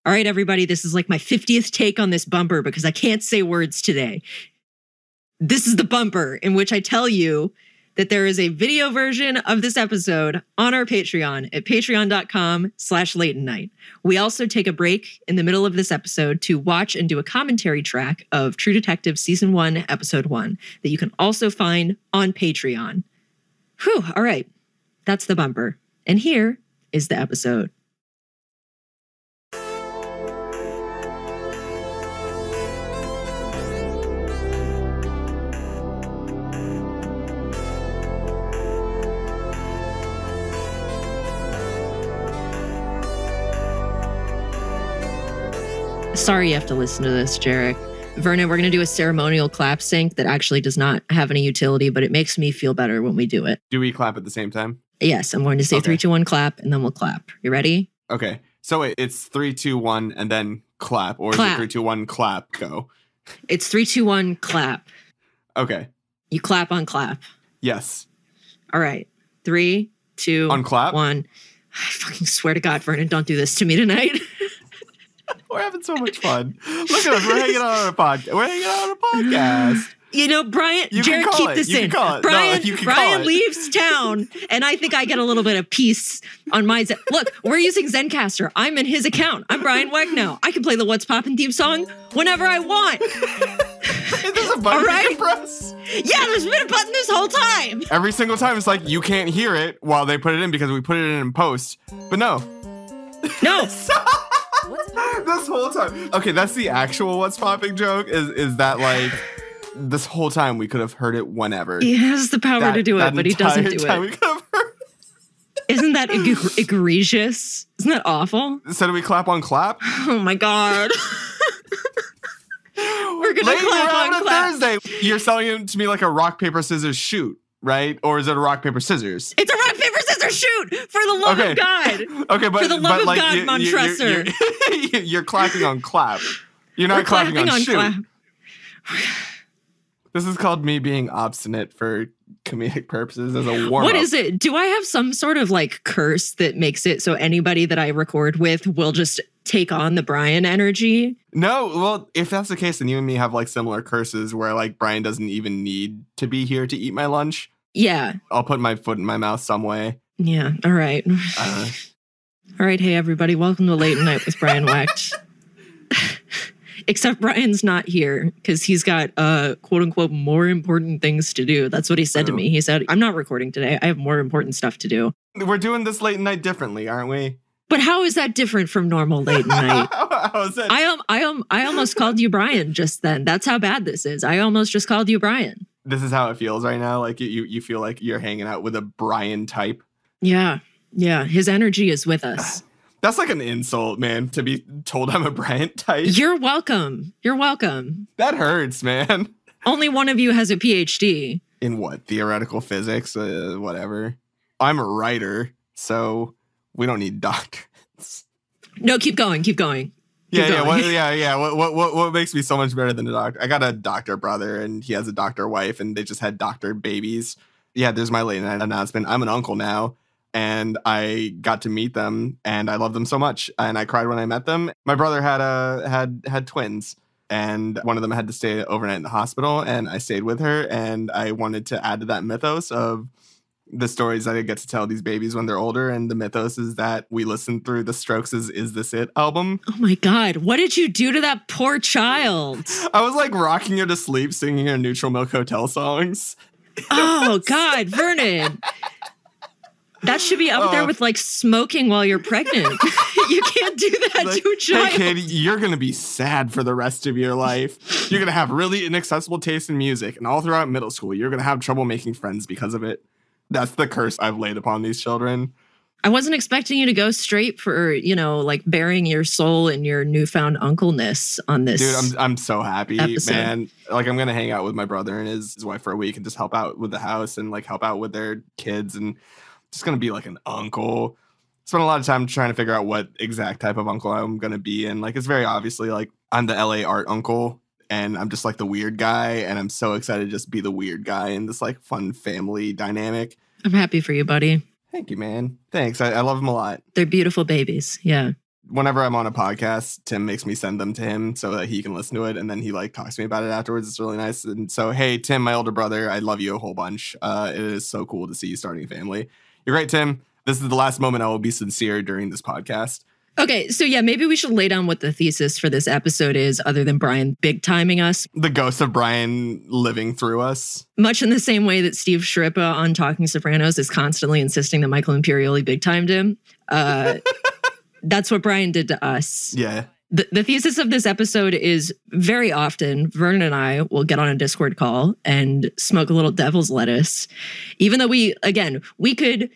All right, everybody, this is like my 50th take on this bumper because I can't say words today. This is the bumper in which I tell you that there is a video version of this episode on our Patreon at patreon.com/Leighton Night. We also take a break in the middle of this episode to watch and do a commentary track of True Detective Season 1, Episode 1 that you can also find on Patreon. Whew, all right, that's the bumper. And here is the episode. Sorry you have to listen to this, Jarek. Vernon, we're going to do a ceremonial clap sync that actually does not have any utility, but it makes me feel better when we do it. Do we clap at the same time? Yes, I'm going to say 3, 2, 1, clap, and then we'll clap. You ready? Okay. So it's 3, 2, 1, and then clap. Or clap. Is it 3, 2, 1, clap, go? It's 3, 2, 1, clap. Okay. You clap on clap. Yes. All right. 3, 2, on clap? 1. I fucking swear to God, Vernon, don't do this to me tonight. We're having so much fun. Look at us. We're hanging out on a podcast. We're hanging out on a podcast. You know, Brian, Jared, keep this in. Brian leaves town, and I think I get a little bit of peace on my Zen. Look, we're using Zencaster. I'm in his account. I'm Brian Weck now. I can play the What's Poppin' theme song whenever I want. There's a button you can press. Yeah, there's been a button this whole time. Every single time, it's like you can't hear it while they put it in because we put it in post. But no. No. This whole time. Okay, that's the actual What's Popping joke. Is that like this whole time we could have heard it whenever. He has the power to do it, but he doesn't do it. We could have heard it. Isn't that egregious? Isn't that awful? So do we clap on clap? Oh my God. We're gonna Leighton, clap on on clap. Thursday. You're selling it to me like a rock, paper, scissors shoot, right? Or is it a rock, paper, scissors? It's a rock, paper, scissors shoot for the love of God. Okay, but for the love of like, God, Montresor. You're clapping on clap. You're not clapping on shoot. Clap. This is called me being obstinate for comedic purposes as a warm-up. What is it? Do I have some sort of like curse that makes it so anybody that I record with will just take on the Brian energy? No, well, if that's the case, then you and me have like similar curses where like Brian doesn't even need to be here to eat my lunch. Yeah. I'll put my foot in my mouth some way. Yeah, all right. All right, hey everybody, welcome to Late Night with Brian Wecht. Except Brian's not here because he's got quote unquote more important things to do. That's what he said to me. He said, I'm not recording today. I have more important stuff to do. We're doing this late night differently, aren't we? But how is that different from normal late night? How is that? I almost called you Brian just then. That's how bad this is. I almost just called you Brian. This is how it feels right now. Like you feel like you're hanging out with a Brian type. Yeah. Yeah. His energy is with us. That's like an insult, man, to be told I'm a Brian type. You're welcome. You're welcome. That hurts, man. Only one of you has a PhD. In what? Theoretical physics? Whatever. I'm a writer, so we don't need doctors. No, keep going. Keep going. Yeah. What makes me so much better than a doctor? I got a doctor brother, and he has a doctor wife, and they just had doctor babies. Yeah, there's my late night announcement. I'm an uncle now. And I got to meet them, and I love them so much. And I cried when I met them. My brother had twins, and one of them had to stay overnight in the hospital, and I stayed with her. And I wanted to add to that mythos of the stories that I get to tell these babies when they're older. And the mythos is that we listened through the Strokes' Is This It album. Oh my God, what did you do to that poor child? I was like rocking her to sleep, singing her Neutral Milk Hotel songs. Oh God, Vernon. That should be up there with like smoking while you're pregnant. You can't do that like, to a child. Hey kid, you're going to be sad for the rest of your life. You're going to have really inaccessible taste in music. And all throughout middle school, you're going to have trouble making friends because of it. That's the curse I've laid upon these children. I wasn't expecting you to go straight for, like burying your soul in your newfound uncleness on this. Dude, I'm so happy, episode. Man. Like I'm going to hang out with my brother and his wife for a week and just help out with the house and like help out with their kids and just going to be like an uncle. Spent a lot of time trying to figure out what exact type of uncle I'm going to be. And like, it's very obviously like I'm the LA art uncle and I'm just like the weird guy. And I'm so excited to just be the weird guy in this like fun family dynamic. I'm happy for you, buddy. Thank you, man. Thanks. I love them a lot. They're beautiful babies. Yeah. Whenever I'm on a podcast, Tim makes me send them to him so that he can listen to it. And then he like talks to me about it afterwards. It's really nice. And so, hey, Tim, my older brother, I love you a whole bunch. It is so cool to see you starting a family. You're great, Tim. This is the last moment I will be sincere during this podcast. Okay, so yeah, maybe we should lay down what the thesis for this episode is, other than Brian big timing us. The ghost of Brian living through us. Much in the same way that Steve Shrippa on Talking Sopranos is constantly insisting that Michael Imperioli big timed him. That's what Brian did to us. Yeah. The thesis of this episode is very often Vernon and I will get on a Discord call and smoke a little devil's lettuce. Even though we could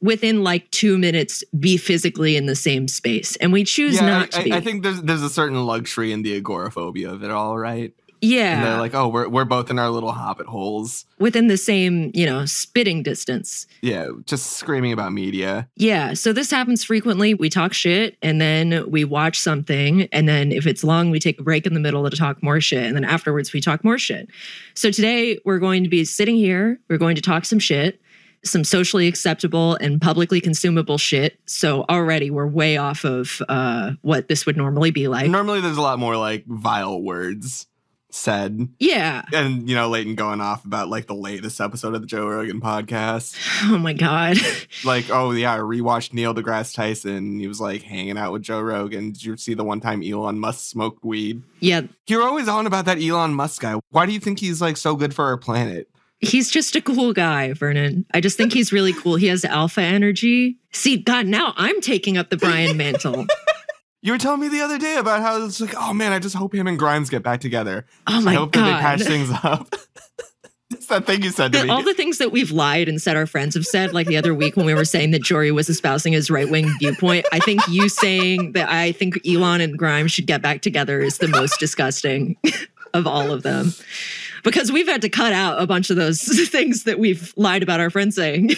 within like 2 minutes be physically in the same space. And we choose not to be. I think there's a certain luxury in the agoraphobia of it all, right? Yeah. And they're like, oh, we're both in our little hobbit holes. Within the same, spitting distance. Yeah, just screaming about media. Yeah, so this happens frequently. We talk shit, and then we watch something, and then if it's long, we take a break in the middle to talk more shit, and then afterwards we talk more shit. So today we're going to be sitting here, we're going to talk some shit, some socially acceptable and publicly consumable shit. So already we're way off of what this would normally be like. Normally there's a lot more like vile words said. Yeah. And, Leighton going off about like the latest episode of the Joe Rogan podcast. Oh my God. Like, oh yeah, I rewatched Neil deGrasse Tyson. He was like hanging out with Joe Rogan. Did you see the one time Elon Musk smoked weed? Yeah. You're always on about that Elon Musk guy. Why do you think he's like so good for our planet? He's just a cool guy, Vernon. I just think he's really cool. He has alpha energy. See, God, now I'm taking up the Brian mantle. You were telling me the other day about how it's like, oh man, I just hope him and Grimes get back together. Oh my God. I hope that they patch things up. It's that thing you said to me. All the things that we've lied and said our friends have said, like the other week when we were saying that Jory was espousing his right-wing viewpoint, I think you saying that I think Elon and Grimes should get back together is the most disgusting of all of them. Because we've had to cut out a bunch of those things that we've lied about our friends saying.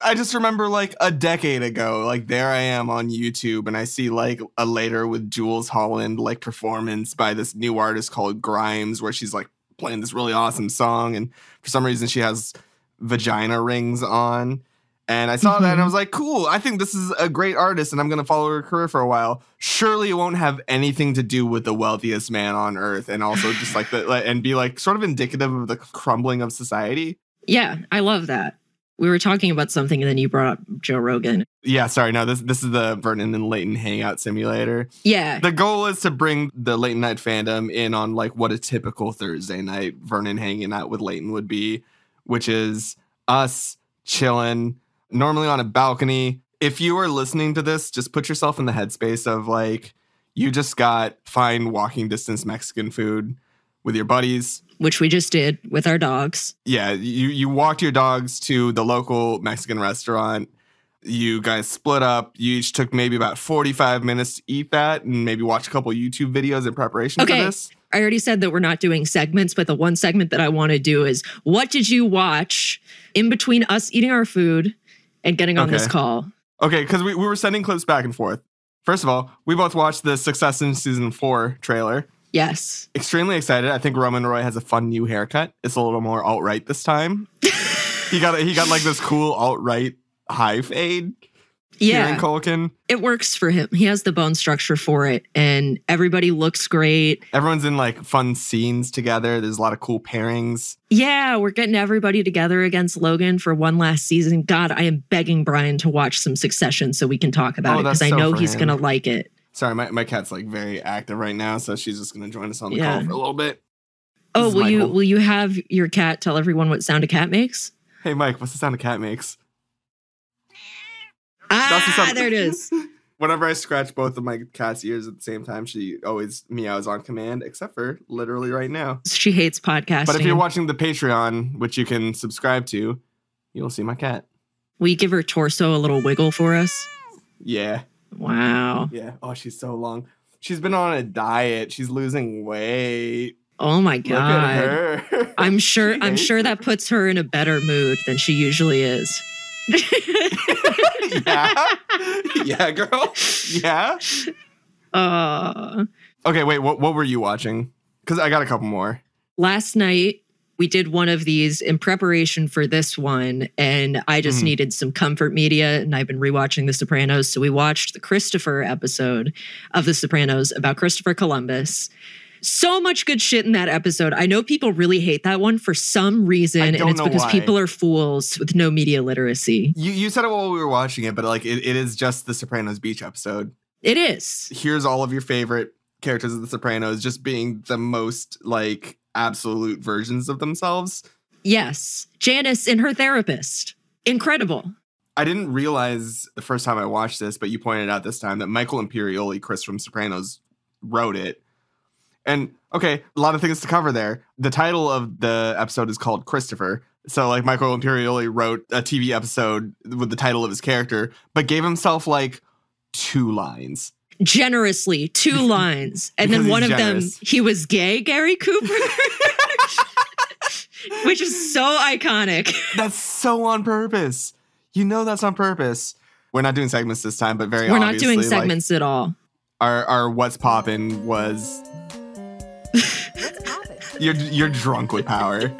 I just remember like a decade ago, like there I am on YouTube and I see like a later with Jules Holland like performance by this new artist called Grimes where she's like playing this really awesome song and for some reason she has vagina rings on. And I saw that and I was like, cool, I think this is a great artist and I'm going to follow her career for a while. Surely it won't have anything to do with the wealthiest man on earth and also just like and be like sort of indicative of the crumbling of society. Yeah, I love that. We were talking about something and then you brought up Joe Rogan. Yeah, sorry. No, this is the Vernon and Leighton Hangout Simulator. Yeah. The goal is to bring the late night fandom in on like what a typical Thursday night Vernon hanging out with Leighton would be, which is us chilling, normally on a balcony. If you are listening to this, just put yourself in the headspace of like, you just got fine walking distance Mexican food with your buddies. Which we just did with our dogs. Yeah, you walked your dogs to the local Mexican restaurant. You guys split up. You each took maybe about 45 minutes to eat that and maybe watch a couple YouTube videos in preparation for this. I already said that we're not doing segments, but the one segment that I want to do is what did you watch in between us eating our food and getting on this call? Okay, because we were sending clips back and forth. First of all, we both watched the Succession Season 4 trailer. Yes. Extremely excited. I think Roman Roy has a fun new haircut. It's a little more alt-right this time. he got like this cool alt-right high fade. Yeah. Kieran Culkin. It works for him. He has the bone structure for it. And everybody looks great. Everyone's in like fun scenes together. There's a lot of cool pairings. Yeah, we're getting everybody together against Logan for one last season. God, I am begging Brian to watch some Succession so we can talk about it because I know he's going to like it. Sorry, my cat's like very active right now, so she's just going to join us on the call for a little bit. Oh, will you have your cat tell everyone what sound a cat makes? Hey, Mike, what's the sound a cat makes? There it is. Whenever I scratch both of my cat's ears at the same time, she always meows on command, except for literally right now. She hates podcasting. But if you're watching the Patreon, which you can subscribe to, you'll see my cat. Will you give her torso a little wiggle for us? Yeah. Wow. Yeah. Oh, she's so long. She's been on a diet. She's losing weight. Oh my God. Look at her. I'm sure that puts her in a better mood than she usually is. Yeah. Yeah, girl. Yeah. Uh Okay, wait, what were you watching? Because I got a couple more. Last night, We did one of these in preparation for this one, and I just needed some comfort media, and I've been rewatching The Sopranos. So we watched the Christopher episode of The Sopranos about Christopher Columbus. So much good shit in that episode. I know people really hate that one for some reason, and it's because people are fools with no media literacy. You said it while we were watching it, but like it is just the Sopranos beach episode. It is. Here's all of your favorite characters of the Sopranos just being the most like absolute versions of themselves. Yes. Janice and her therapist. Incredible. I didn't realize the first time I watched this, but you pointed out this time that Michael Imperioli, Chris from Sopranos, wrote it. And okay, a lot of things to cover there. The title of the episode is called Christopher. So like Michael Imperioli wrote a TV episode with the title of his character, but gave himself like 2 lines. Generously, 2 lines. And then one of them, he was gay, Gary Cooper. Which is so iconic. That's so on purpose. You know that's on purpose. We're not doing segments this time, but we're not doing segments at all. Our What's Poppin' was... You're drunk with power.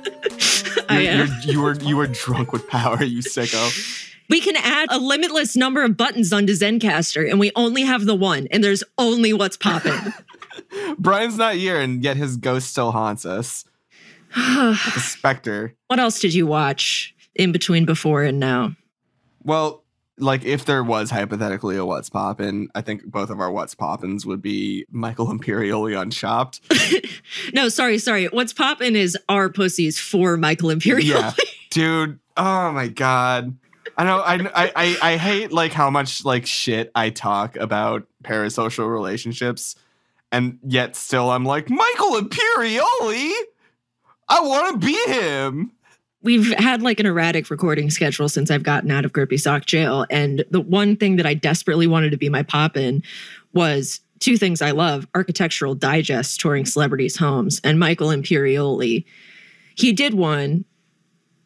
I am. You were drunk with power, you sicko. We can add a limitless number of buttons onto Zencastr, and we only have the one, and there's only What's Poppin'. Brian's not here, and yet his ghost still haunts us. Like a specter. What else did you watch in between before and now? Well, like if there was hypothetically a What's Poppin', I think both of our What's Poppins would be Michael Imperioli on Chopped. No, sorry. What's Poppin' is our pussies for Michael Imperioli. Yeah, dude. Oh my God. I know. I hate like how much like shit I talk about parasocial relationships, and yet still I'm like, Michael Imperioli, I want to be him. We've had like an erratic recording schedule since I've gotten out of Grippy Sock jail, and the one thing that I desperately wanted to be my poppin' was 2 things I love: Architectural Digest touring celebrities' homes, and Michael Imperioli. He did one.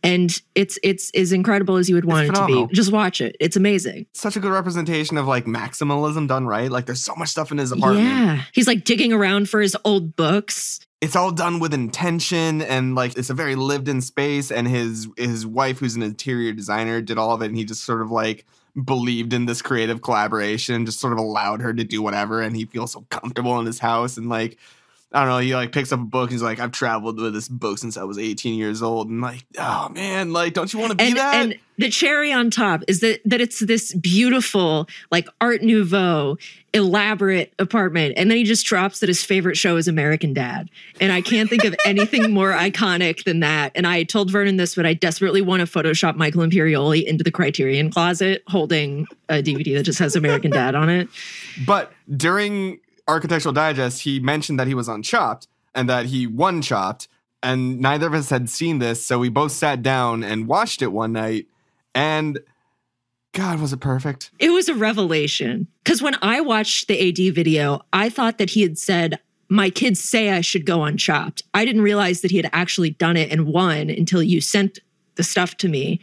And it's as incredible as you would want it to be. Just watch it. It's amazing. Such a good representation of like maximalism done right. Like there's so much stuff in his apartment. Yeah. He's like digging around for his old books. It's all done with intention, and like it's a very lived in space. And his wife, who's an interior designer, did all of it. And he just sort of like believed in this creative collaboration, just sort of allowed her to do whatever. And he feels so comfortable in his house. And like, I don't know, he like picks up a book and he's like, I've traveled with this book since I was 18 years old. And like, oh man, like, don't you want to be that? And the cherry on top is that it's this beautiful, like Art Nouveau, elaborate apartment. And then he just drops that his favorite show is American Dad. And I can't think of anything more iconic than that. And I told Vernon this, but I desperately want to Photoshop Michael Imperioli into the Criterion closet holding a DVD that just has American Dad on it. But during Architectural Digest, he mentioned that he was on Chopped and that he won Chopped, and neither of us had seen this, so we both sat down and watched it one night, and God, was it perfect? It was a revelation, because when I watched the AD video, I thought that he had said, my kids say I should go on Chopped. I didn't realize that he had actually done it and won until you sent the stuff to me.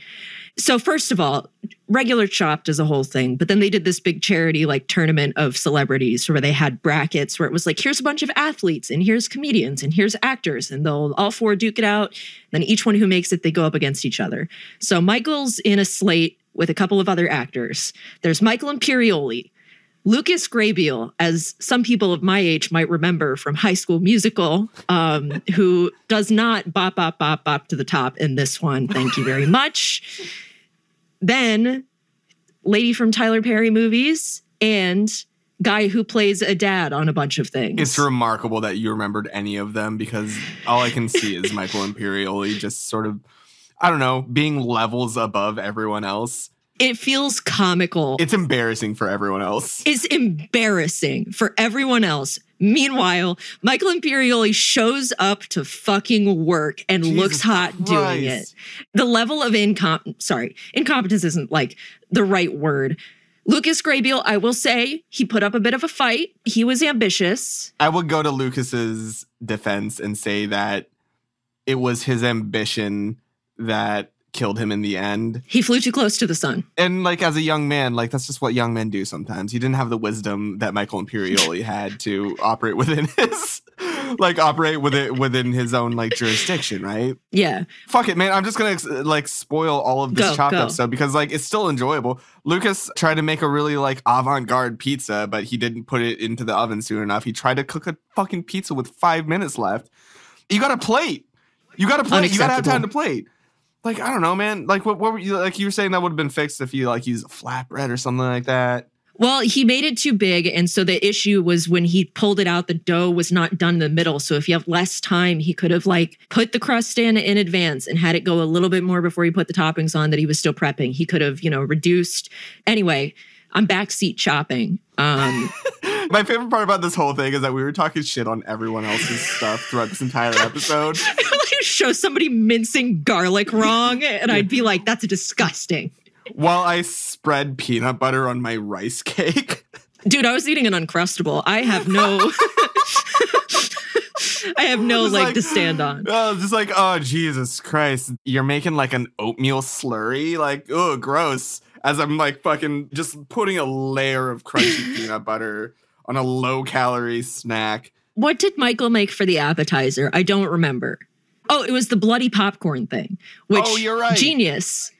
So first of all, regular Chopped is a whole thing, but then they did this big charity like tournament of celebrities where they had brackets where it was like, here's a bunch of athletes and here's comedians and here's actors, and they'll all 4 duke it out. Then each one who makes it, they go up against each other. So Michael's in a slate with a couple of other actors. There's Michael Imperioli, Lucas Grabeel, as some people of my age might remember from High School Musical, who does not bop, bop, bop, bop to the top in this one. Thank you very much. Then lady from Tyler Perry movies and guy who plays a dad on a bunch of things. It's remarkable that you remembered any of them, because all I can see is Michael Imperioli just sort of, I don't know, being levels above everyone else. It feels comical. It's embarrassing for everyone else. It's embarrassing for everyone else. Meanwhile, Michael Imperioli shows up to fucking work and Jesus looks hot Christ. doing it. The level of incompetence isn't like the right word. Lucas Grabeel, I will say, he put up a bit of a fight. He was ambitious. I would go to Lucas's defense and say that it was his ambition that killed him in the end. He flew too close to the sun. And like as a young man, like that's just what young men do sometimes. He didn't have the wisdom that Michael Imperioli had to operate within like operate within his own like jurisdiction, right? Yeah. Fuck it, man. I'm just gonna like spoil all of this Chopped episode because like it's still enjoyable. Lucas tried to make a really like avant-garde pizza, but he didn't put it into the oven soon enough. He tried to cook a fucking pizza with 5 minutes left. You got a plate. You got to plate. You got to have time to plate. Like, I don't know, man. Like, what were you like? You were saying that would have been fixed if you like use a flatbread or something like that. Well, he made it too big, and so the issue was when he pulled it out, the dough was not done in the middle. So if you have less time, he could have like put the crust in advance and had it go a little bit more before he put the toppings on that he was still prepping. He could have, reduced. Anyway, I'm backseat chopping. My favorite part about this whole thing is that we were talking shit on everyone else's stuff throughout this entire episode. Show somebody mincing garlic wrong, and I'd be like, that's disgusting. While I spread peanut butter on my rice cake. Dude, I was eating an Uncrustable. I have no leg to stand on. Oh, just like, oh, Jesus Christ. You're making like an oatmeal slurry? Like, oh, gross. As I'm like fucking just putting a layer of crunchy peanut butter on a low-calorie snack. What did Michael make for the appetizer? I don't remember. Oh, it was the bloody popcorn thing. Which, you're right. Genius.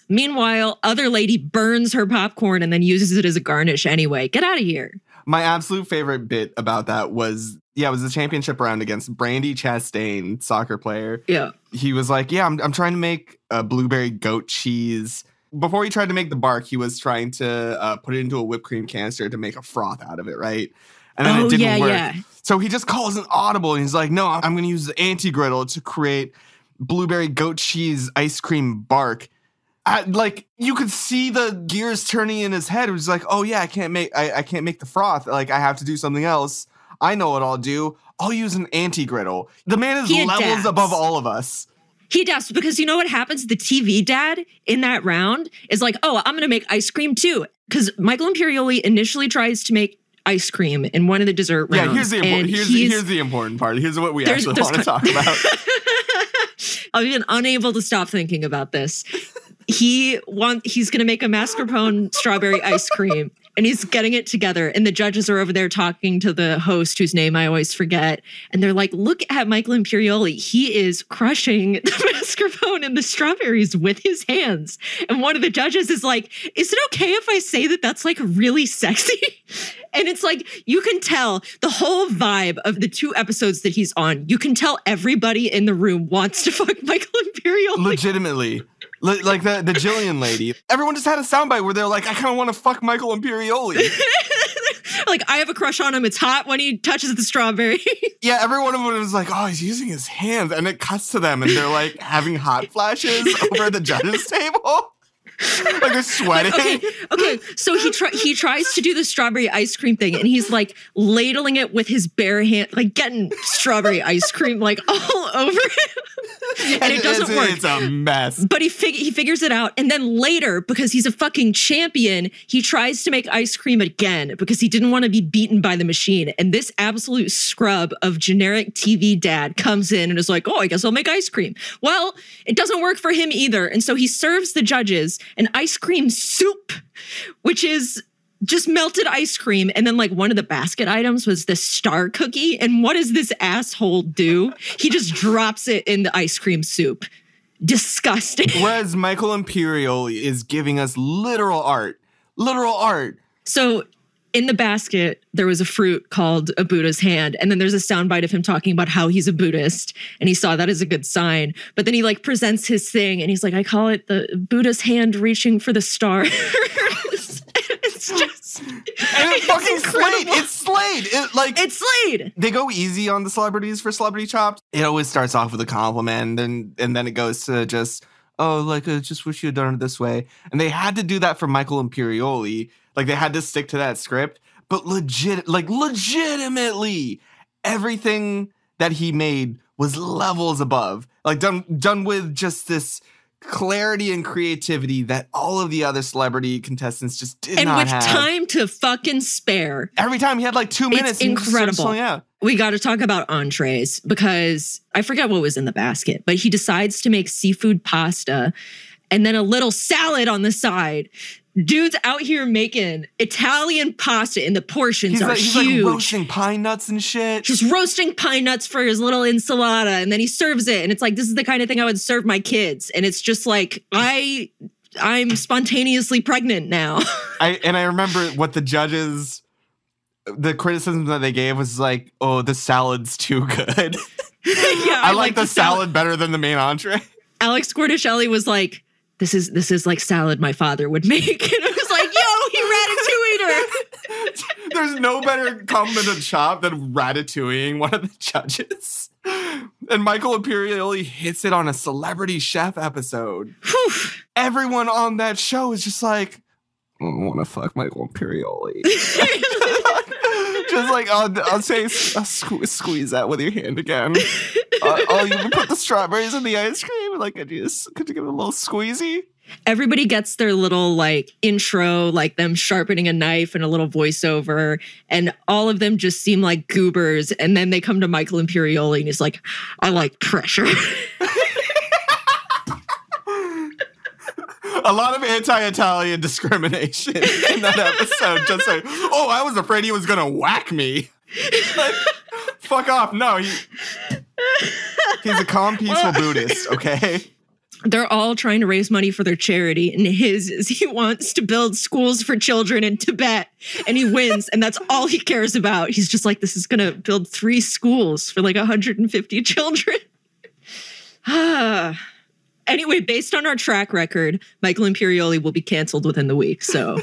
Meanwhile, other lady burns her popcorn and then uses it as a garnish anyway. Get out of here. My absolute favorite bit about that was the championship round against Brandy Chastain, soccer player. Yeah. He was like, I'm trying to make a blueberry goat cheese. Before he tried to make the bark, he was trying to put it into a whipped cream canister to make a froth out of it, right? And then it didn't work. Yeah. So he just calls an audible and he's like, no, I'm going to use the anti-griddle to create blueberry goat cheese ice cream bark. Like you could see the gears turning in his head. It was like, oh yeah, I can't make the froth. Like I have to do something else. I know what I'll do. I'll use an anti-griddle. The man is levels above all of us. He adapts because you know what happens? The TV dad in that round is like, oh, I'm going to make ice cream too. Because Michael Imperioli initially tries to make ice cream in one of the dessert rounds. Yeah, here's the important part. Here's what we actually want to talk about. I've been unable to stop thinking about this. He's going to make a mascarpone strawberry ice cream, and he's getting it together. And the judges are over there talking to the host, whose name I always forget. And they're like, look at Michael Imperioli. He is crushing the mascarpone and the strawberries with his hands. And one of the judges is like, is it okay if I say that that's like really sexy? And it's like, you can tell the whole vibe of the 2 episodes that he's on. You can tell everybody in the room wants to fuck Michael Imperioli. Legitimately. Like the Jillian lady. Everyone just had a soundbite where they're like, I kind of want to fuck Michael Imperioli. Like, I have a crush on him. It's hot when he touches the strawberry. Yeah, every one of them was like, oh, he's using his hands. And it cuts to them and they're like having hot flashes over at the judges table. Like they're sweating. Okay. So he tries to do the strawberry ice cream thing, and he's like ladling it with his bare hand, like getting strawberry ice cream like all over him. And it doesn't work. It's a mess. But he figures it out, and then later, because he's a fucking champion, he tries to make ice cream again because he didn't want to be beaten by the machine. And this absolute scrub of generic TV dad comes in and is like, oh, I guess I'll make ice cream. Well, it doesn't work for him either, and so he serves the judges an ice cream soup, which is just melted ice cream. And then like one of the basket items was the star cookie. And what does this asshole do? He just drops it in the ice cream soup. Disgusting. Whereas Michael Imperioli is giving us literal art. Literal art. So in the basket, there was a fruit called a Buddha's hand. And then there's a soundbite of him talking about how he's a Buddhist. And he saw that as a good sign. But then he like presents his thing and he's like, I call it the Buddha's hand reaching for the stars. It's just... And it's fucking Slade. It's Slade. It's Slade. They go easy on the celebrities for Celebrity Chopped. It always starts off with a compliment and then it goes to just, oh, like, I just wish you had done it this way. And they had to do that for Michael Imperioli. Like, they had to stick to that script. But legitimately, everything that he made was levels above. Like, done with just this clarity and creativity that all of the other celebrity contestants just did not have. And with time to fucking spare. Every time he had like 2 minutes. It's incredible. Yeah. We got to talk about entrees because I forget what was in the basket, but he decides to make seafood pasta and then a little salad on the side. Dude's out here making Italian pasta and the portions are he's huge. like roasting pine nuts and shit. He's roasting pine nuts for his little enchilada, and then he serves it. And it's like, this is the kind of thing I would serve my kids. And it's just like, I'm spontaneously pregnant now. I remember what the criticism that they gave was like, oh, the salad's too good. Yeah, I like the salad better than the main entree. Alex Gordicelli was like, this is like salad my father would make. And I was like, yo, he ratatouille'd her. There's no better compliment of chop than ratatouilleing one of the judges. And Michael Imperioli hits it on a Celebrity Chef episode. Whew. Everyone on that show is just like, I want to fuck Michael Imperioli. Just like, I'll say, squeeze that with your hand again. You put the strawberries in the ice cream. Like, could you give it a little squeezy? Everybody gets their little like intro, like them sharpening a knife and a little voiceover, and all of them just seem like goobers. And then they come to Michael Imperioli and he's like, I like pressure. A lot of anti-Italian discrimination in that episode. Just like, oh, I was afraid he was going to whack me. Like, fuck off. No, he's a calm, peaceful Buddhist, okay? They're all trying to raise money for their charity, and his is he wants to build schools for children in Tibet, and he wins, and that's all he cares about. He's just like, this is going to build 3 schools for like 150 children. Anyway, based on our track record, Michael Imperioli will be canceled within the week, so.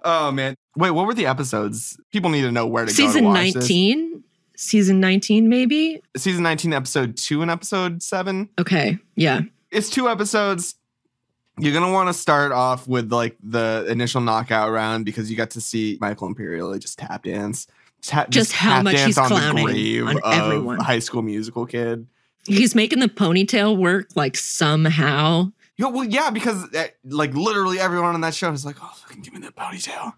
Oh, man. Wait, what were the episodes? People need to know where to go to Season watch 19? This. Season 19, maybe? Season 19, episode 2 and episode 7. Okay, yeah. It's 2 episodes. You're going to want to start off with like the initial knockout round because you got to see Michael Imperioli just tap dance. Just how much he's clowning on the grave on everyone. of High School Musical kid. He's making the ponytail work like somehow. Well, yeah, because like literally everyone on that show is like, oh, fucking give me that ponytail.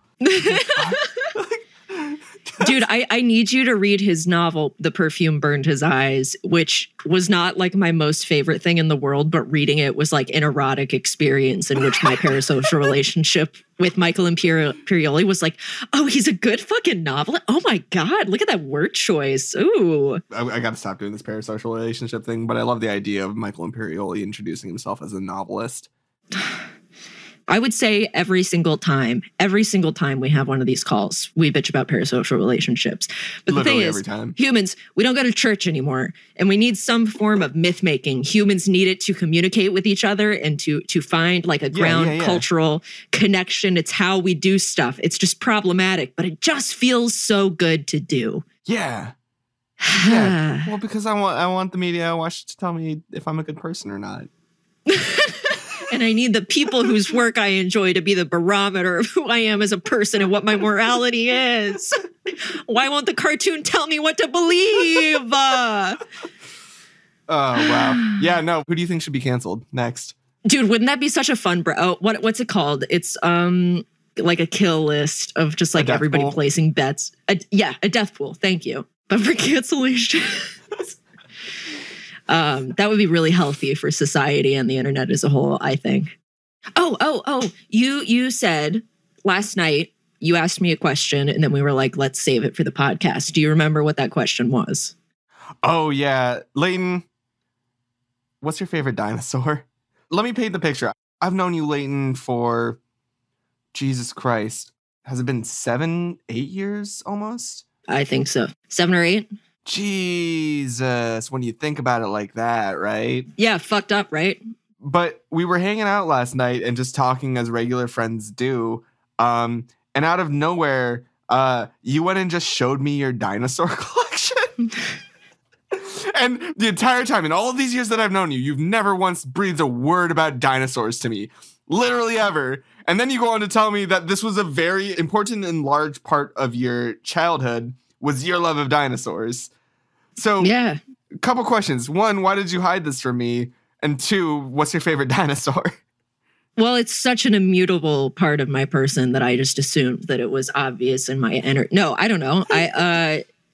Dude, I need you to read his novel, The Perfume Burned His Eyes, which was not like my most favorite thing in the world, but reading it was like an erotic experience in which my parasocial relationship with Michael Imperioli was like, oh, he's a good fucking novelist. Oh my God, look at that word choice. Ooh. I got to stop doing this parasocial relationship thing, but I love the idea of Michael Imperioli introducing himself as a novelist. I would say every single time we have one of these calls, we bitch about parasocial relationships. But Literally the thing is, humans, we don't go to church anymore, and we need some form of myth making. Humans need it to communicate with each other and to find like a ground cultural connection. It's how we do stuff. It's just problematic, but it just feels so good to do. Yeah. Yeah. Well, because I want the media I watch to tell me if I'm a good person or not. And I need the people whose work I enjoy to be the barometer of who I am as a person and what my morality is. Why won't the cartoon tell me what to believe? Oh, wow. Yeah, no. Who do you think should be canceled next? Dude, wouldn't that be such a fun what's it called? It's like a kill list of just like everybody placing bets. A death pool. Thank you. But for cancellation. That would be really healthy for society and the internet as a whole, I think. Oh, you said last night, you asked me a question and then we were like, let's save it for the podcast. Do you remember what that question was? Oh, yeah. Leighton, what's your favorite dinosaur? Let me paint the picture. I've known you, Leighton, for Jesus Christ. Has it been 7, 8 years almost? I think so. 7 or 8. Jesus, when you think about it like that, right? Yeah, fucked up, right? But we were hanging out last night and just talking as regular friends do. And out of nowhere, you went and just showed me your dinosaur collection. And the entire time, in all of these years that I've known you, you've never once breathed a word about dinosaurs to me. Literally ever. And then you go on to tell me that this was a very important and large part of your childhood was your love of dinosaurs. So, yeah. A couple questions. 1, why did you hide this from me? And 2, what's your favorite dinosaur? Well, it's such an immutable part of my person that I just assumed that it was obvious in my No, I don't know.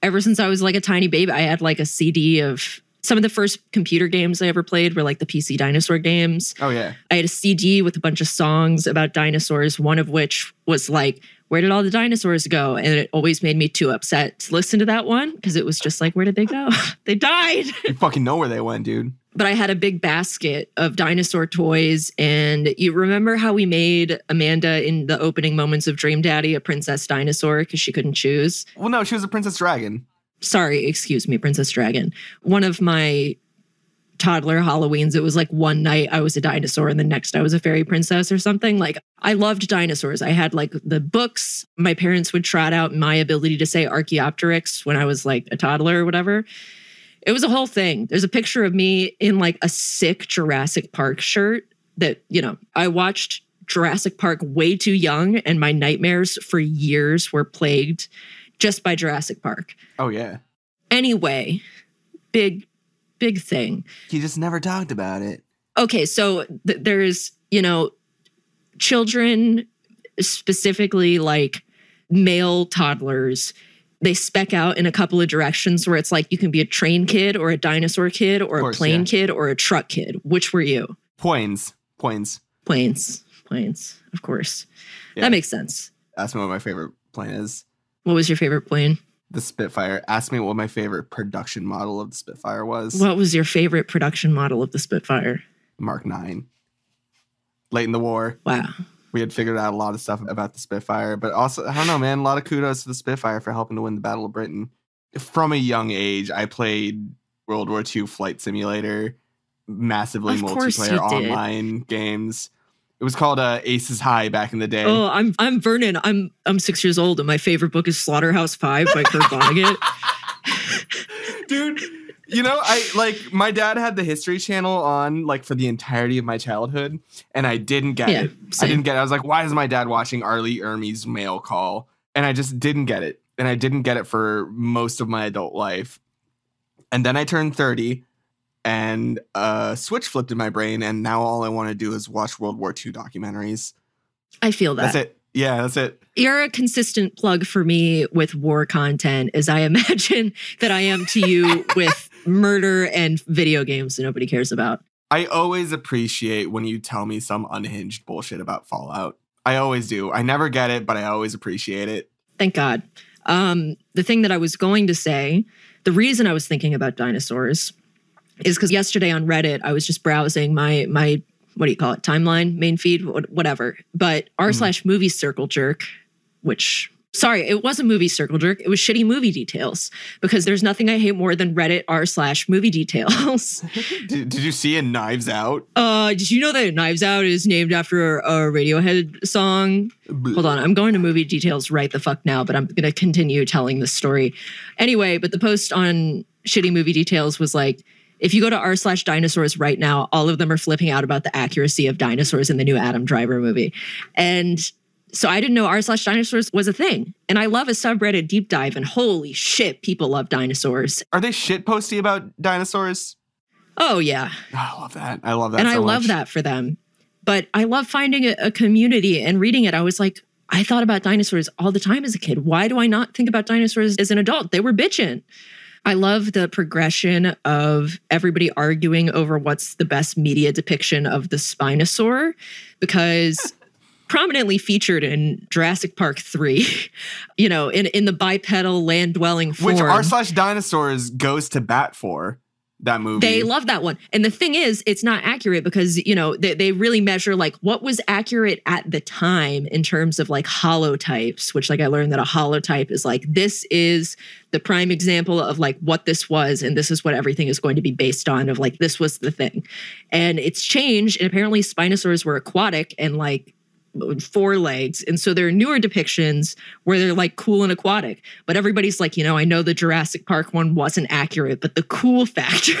Ever since I was like a tiny baby, I had like a CD of Some of the first computer games I ever played were like the PC dinosaur games. Oh, yeah. I had a CD with a bunch of songs about dinosaurs, one of which was like, where did all the dinosaurs go? And it always made me too upset to listen to that one because it was just like, where did they go? They died. You fucking know where they went, dude. But I had a big basket of dinosaur toys. And you remember how we made Amanda in the opening moments of Dream Daddy a princess dinosaur because she couldn't choose? Well, no, she was a princess dragon. Sorry, excuse me, Princess Dragon. One of my toddler Halloweens, it was like one night I was a dinosaur and the next I was a fairy princess or something. Like, I loved dinosaurs. I had like the books. My parents would trot out my ability to say Archaeopteryx when I was like a toddler or whatever. It was a whole thing. There's a picture of me in like a sick Jurassic Park shirt that, you know, I watched Jurassic Park way too young and my nightmares for years were plagued just by Jurassic Park. Oh, yeah. Anyway, big thing. He just never talked about it. Okay, so there's, you know, children, specifically like male toddlers, they spec out in a couple of directions where it's like you can be a train kid or a dinosaur kid or a plane kid or a truck kid. Which were you? Planes, of course. Yeah. That makes sense. Ask me what my favorite plane is. What was your favorite plane? The Spitfire. Ask me what my favorite production model of the Spitfire was. What was your favorite production model of the Spitfire? Mark 9. Late in the war. Wow. We had figured out a lot of stuff about the Spitfire, but also, I don't know, man, a lot of kudos to the Spitfire for helping to win the Battle of Britain. From a young age, I played World War II Flight Simulator, massively multiplayer online games. It was called Aces High back in the day. Oh, I'm Vernon. I'm 6 years old, and my favorite book is Slaughterhouse-Five by Kurt Vonnegut. Dude, you know, my dad had the History Channel on like for the entirety of my childhood, and I didn't get it. Same. I didn't get it. I was like, why is my dad watching Arlie Ermey's Mail Call? And I just didn't get it. And I didn't get it for most of my adult life. And then I turned 30. And a switch flipped in my brain, and now all I want to do is watch World War II documentaries. I feel that. That's it. Yeah, that's it. You're a consistent plug for me with war content, as I imagine that I am to you with murder and video games that nobody cares about. I always appreciate when you tell me some unhinged bullshit about Fallout. I always do. I never get it, but I always appreciate it. Thank God. The thing that I was going to say, the reason I was thinking about dinosaurs is because yesterday on Reddit, I was just browsing my what do you call it, timeline, main feed, whatever. But r/movie circle jerk, which, sorry, it wasn't movie circle jerk. It was shitty movie details, because there's nothing I hate more than Reddit r/movie details. Did you see a Knives Out? Did you know that Knives Out is named after a Radiohead song? Hold on, I'm going to movie details right the fuck now, but I'm going to continue telling this story. Anyway, but the post on shitty movie details was like, if you go to r/dinosaurs right now, all of them are flipping out about the accuracy of dinosaurs in the new Adam Driver movie. And so I didn't know r/dinosaurs was a thing. And I love a subreddit deep dive, and holy shit, people love dinosaurs. Are they shitposty about dinosaurs? Oh, yeah. Oh, I love that. I love that and so I love much. that for them. But I love finding a community and reading it. I was like, I thought about dinosaurs all the time as a kid. Why do I not think about dinosaurs as an adult? They were bitching. I love the progression of everybody arguing over what's the best media depiction of the Spinosaur, because prominently featured in Jurassic Park 3, you know, in the bipedal land-dwelling form. Which r/dinosaurs goes to bat for. That movie. They love that one. And the thing is, it's not accurate because, you know, they really measure like what was accurate at the time in terms of like holotypes, which like I learned that a holotype is like, this is the prime example of like what this was. And this is what everything is going to be based on, of like, this was the thing. And it's changed. And apparently Spinosaurs were aquatic and like 4 legs. And so there are newer depictions where they're like cool and aquatic. But everybody's like, you know, I know the Jurassic Park one wasn't accurate, but the cool factor,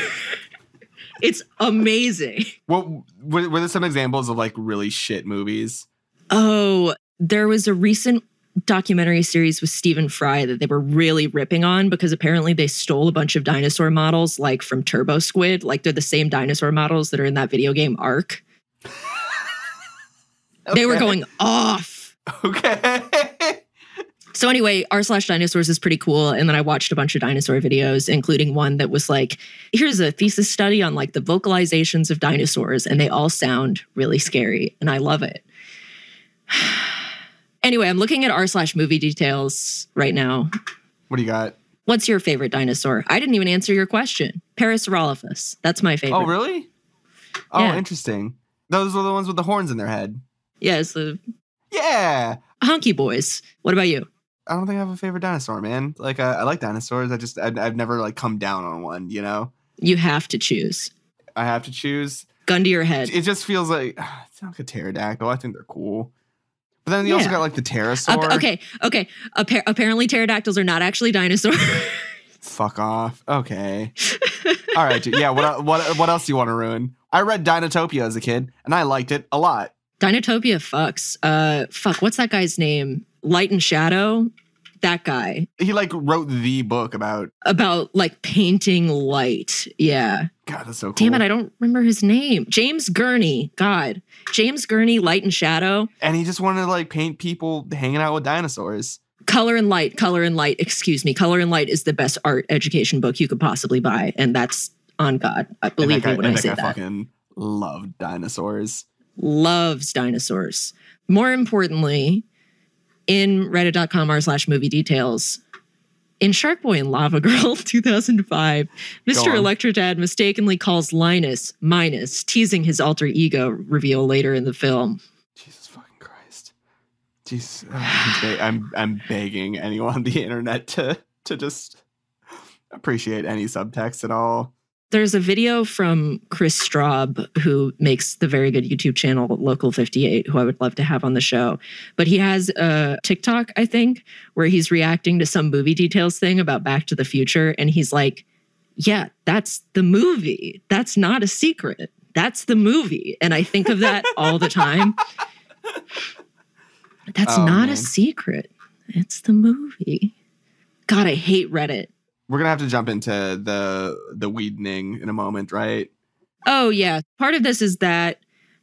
it's amazing. Well, were there some examples of like really shit movies? Oh, there was a recent documentary series with Stephen Fry that they were really ripping on, because apparently they stole a bunch of dinosaur models like from Turbo Squid. Like they're the same dinosaur models that are in that video game Ark. Okay. They were going off. Okay. So anyway, r/dinosaurs is pretty cool. And then I watched a bunch of dinosaur videos, including one that was like, here's a thesis study on like the vocalizations of dinosaurs. And they all sound really scary. And I love it. Anyway, I'm looking at r/movie details right now. What do you got? What's your favorite dinosaur? I didn't even answer your question. Parasaurolophus. That's my favorite. Oh, really? Oh, Yeah. Interesting. Those were the ones with the horns in their head. Yes. The Yeah. hunky boys. What about you? I don't think I have a favorite dinosaur, man. Like, I like dinosaurs. I've never like come down on one, you know? You have to choose. I have to choose. Gun to your head. It just feels like, it's not like a pterodactyl. I think they're cool. But then you also got like the pterosaur. Okay. Apparently pterodactyls are not actually dinosaurs. Fuck off. Okay. All right. Yeah. What else do you want to ruin? I read Dinotopia as a kid, and I liked it a lot. Dinotopia fucks. What's that guy's name? Light and Shadow? That guy. He like wrote the book about like painting light. Yeah. God, that's so cool. Damn it, I don't remember his name. James Gurney. God. James Gurney, Light and Shadow. And he just wanted to like paint people hanging out with dinosaurs. Color and Light. Excuse me. Color and Light is the best art education book you could possibly buy. And that's on God. Believe me when I say that. I fucking loved dinosaurs. Loves dinosaurs. More importantly, in reddit.com r/movie details, in Shark Boy and Lava Girl 2005, Mr. Electrodad mistakenly calls Linus Minus, teasing his alter ego reveal later in the film. Jesus fucking Christ. Jesus. I'm begging anyone on the internet to just appreciate any subtext at all. There's a video from Chris Straub, who makes the very good YouTube channel Local 58, who I would love to have on the show. But he has a TikTok, I think, where he's reacting to some movie details thing about Back to the Future. And he's like, yeah, that's the movie. That's not a secret. That's the movie. And I think of that all the time. That's not a secret. It's the movie. God, I hate Reddit. We're going to have to jump into the weedening in a moment, right? Oh, yeah. Part of this is that,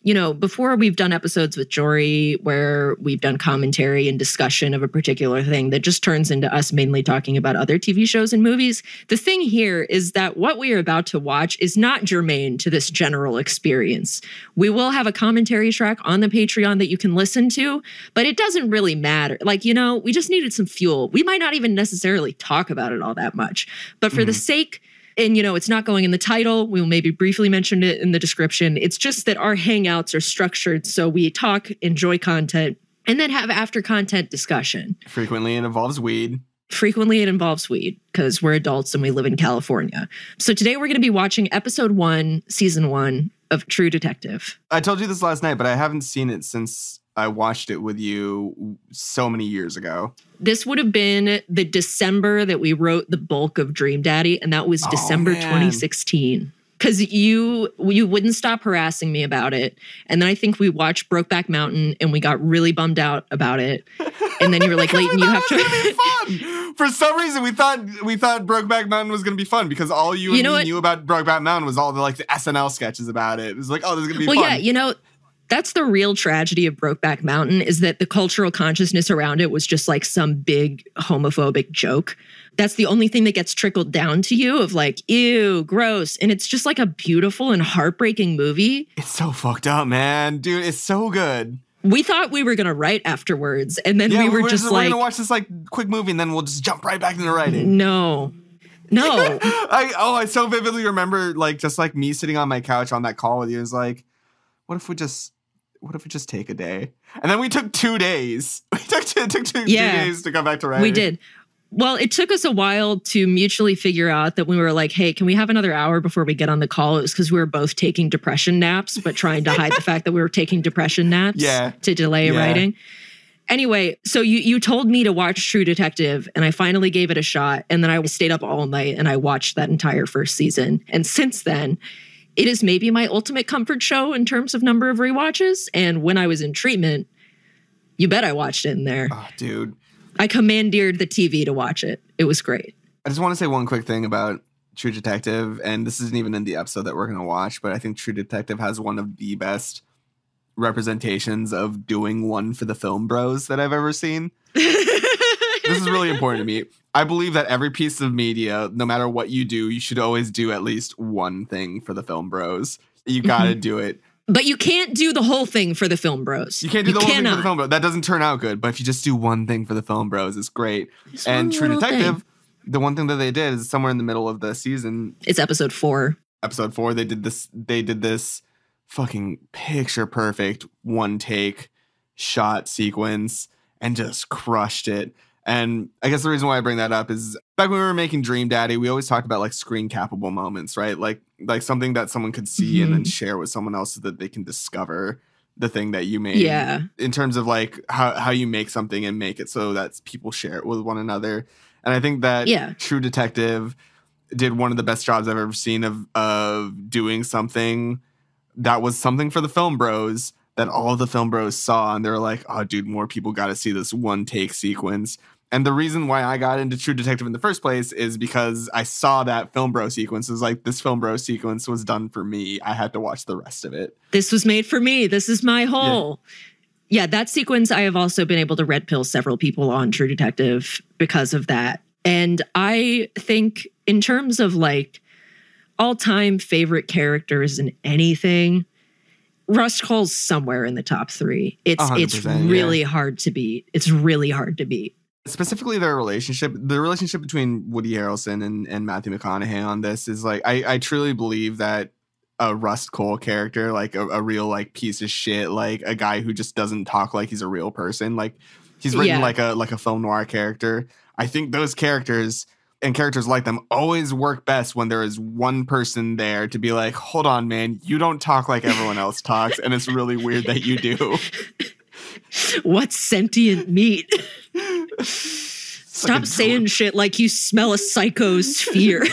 you know, before we've done episodes with Jory where we've done commentary and discussion of a particular thing that just turns into us mainly talking about other TV shows and movies. The thing here is that what we are about to watch is not germane to this general experience. We will have a commentary track on the Patreon that you can listen to, but it doesn't really matter. Like, you know, we just needed some fuel. We might not even necessarily talk about it all that much, but for the sake... And, you know, it's not going in the title. We'll maybe briefly mention it in the description. It's just that our hangouts are structured so we talk, enjoy content, and then have after content discussion. Frequently it involves weed. Frequently it involves weed because we're adults and we live in California. So today we're going to be watching episode 1, season 1 of True Detective. I told you this last night, but I haven't seen it since I watched it with you so many years ago. This would have been the December that we wrote the bulk of Dream Daddy, and that was December 2016. Because you wouldn't stop harassing me about it. And then I think we watched Brokeback Mountain and we got really bummed out about it. And then you were like, Leighton, you have to... fun. For some reason, we thought Brokeback Mountain was going to be fun because all you and me knew about Brokeback Mountain was all the like the SNL sketches about it. It was like, oh, this is going to be fun. Well, yeah, you know... That's the real tragedy of Brokeback Mountain is that the cultural consciousness around it was just like some big homophobic joke. That's the only thing that gets trickled down to you of like, ew, gross. And it's just like a beautiful and heartbreaking movie. It's so fucked up, man. Dude, it's so good. We thought we were going to write afterwards. And then we were just like... We're going to watch this like quick movie and then we'll just jump right back into writing. No. I so vividly remember like just like me sitting on my couch on that call with you. It was like, what if we just take a day? And then we took 2 days. It took 2 days to come back to writing. We did. Well, it took us a while to mutually figure out that we were like, hey, can we have another hour before we get on the call? It was because we were both taking depression naps, but trying to hide the fact that we were taking depression naps to delay writing. Anyway, so you told me to watch True Detective, and I finally gave it a shot. And then I stayed up all night and I watched that entire first season. And since then... It is maybe my ultimate comfort show in terms of number of rewatches. And when I was in treatment, you bet I watched it in there. Oh, dude. I commandeered the TV to watch it. It was great. I just want to say one quick thing about True Detective. And this isn't even in the episode that we're going to watch, but I think True Detective has one of the best representations of doing one for the film bros that I've ever seen. The important to me. I believe that every piece of media, no matter what you do, you should always do at least one thing for the film bros. You got to do it. But you can't do the whole thing for the film bros. You can't do the whole thing for the film bros. That doesn't turn out good. But if you just do one thing for the film bros, it's great. And True Detective, the one thing that they did is somewhere in the middle of the season. It's episode 4. Episode 4, they did this fucking picture perfect one take shot sequence and just crushed it. And I guess the reason why I bring that up is back when we were making Dream Daddy, we always talked about like screen capable moments, right? Like something that someone could see and then share with someone else so that they can discover the thing that you made. Yeah. In terms of like how you make something and make it so that people share it with one another. And I think that True Detective did one of the best jobs I've ever seen of doing something that was something for the film bros that all of the film bros saw. And they were like, oh, dude, more people got to see this one take sequence. And the reason why I got into True Detective in the first place is because I saw that film bro sequence. It was like, this film bro sequence was done for me. I had to watch the rest of it. This was made for me. This is my whole. Yeah, that sequence, I have also been able to red pill several people on True Detective because of that. And I think in terms of like all-time favorite characters in anything, Rust Cole's somewhere in the top 3. It's really hard to beat. It's really hard to beat. Specifically the relationship between Woody Harrelson and Matthew McConaughey on this is like, I truly believe that a Rust Cole character, like a real like piece of shit, like a guy who just doesn't talk like he's a real person, like he's written like a film noir character. I think those characters and characters like them always work best when there is one person there to be like, hold on, man, you don't talk like everyone else talks, and it's really weird that you do. What's sentient meat? Stop saying shit like you smell a psycho's fear.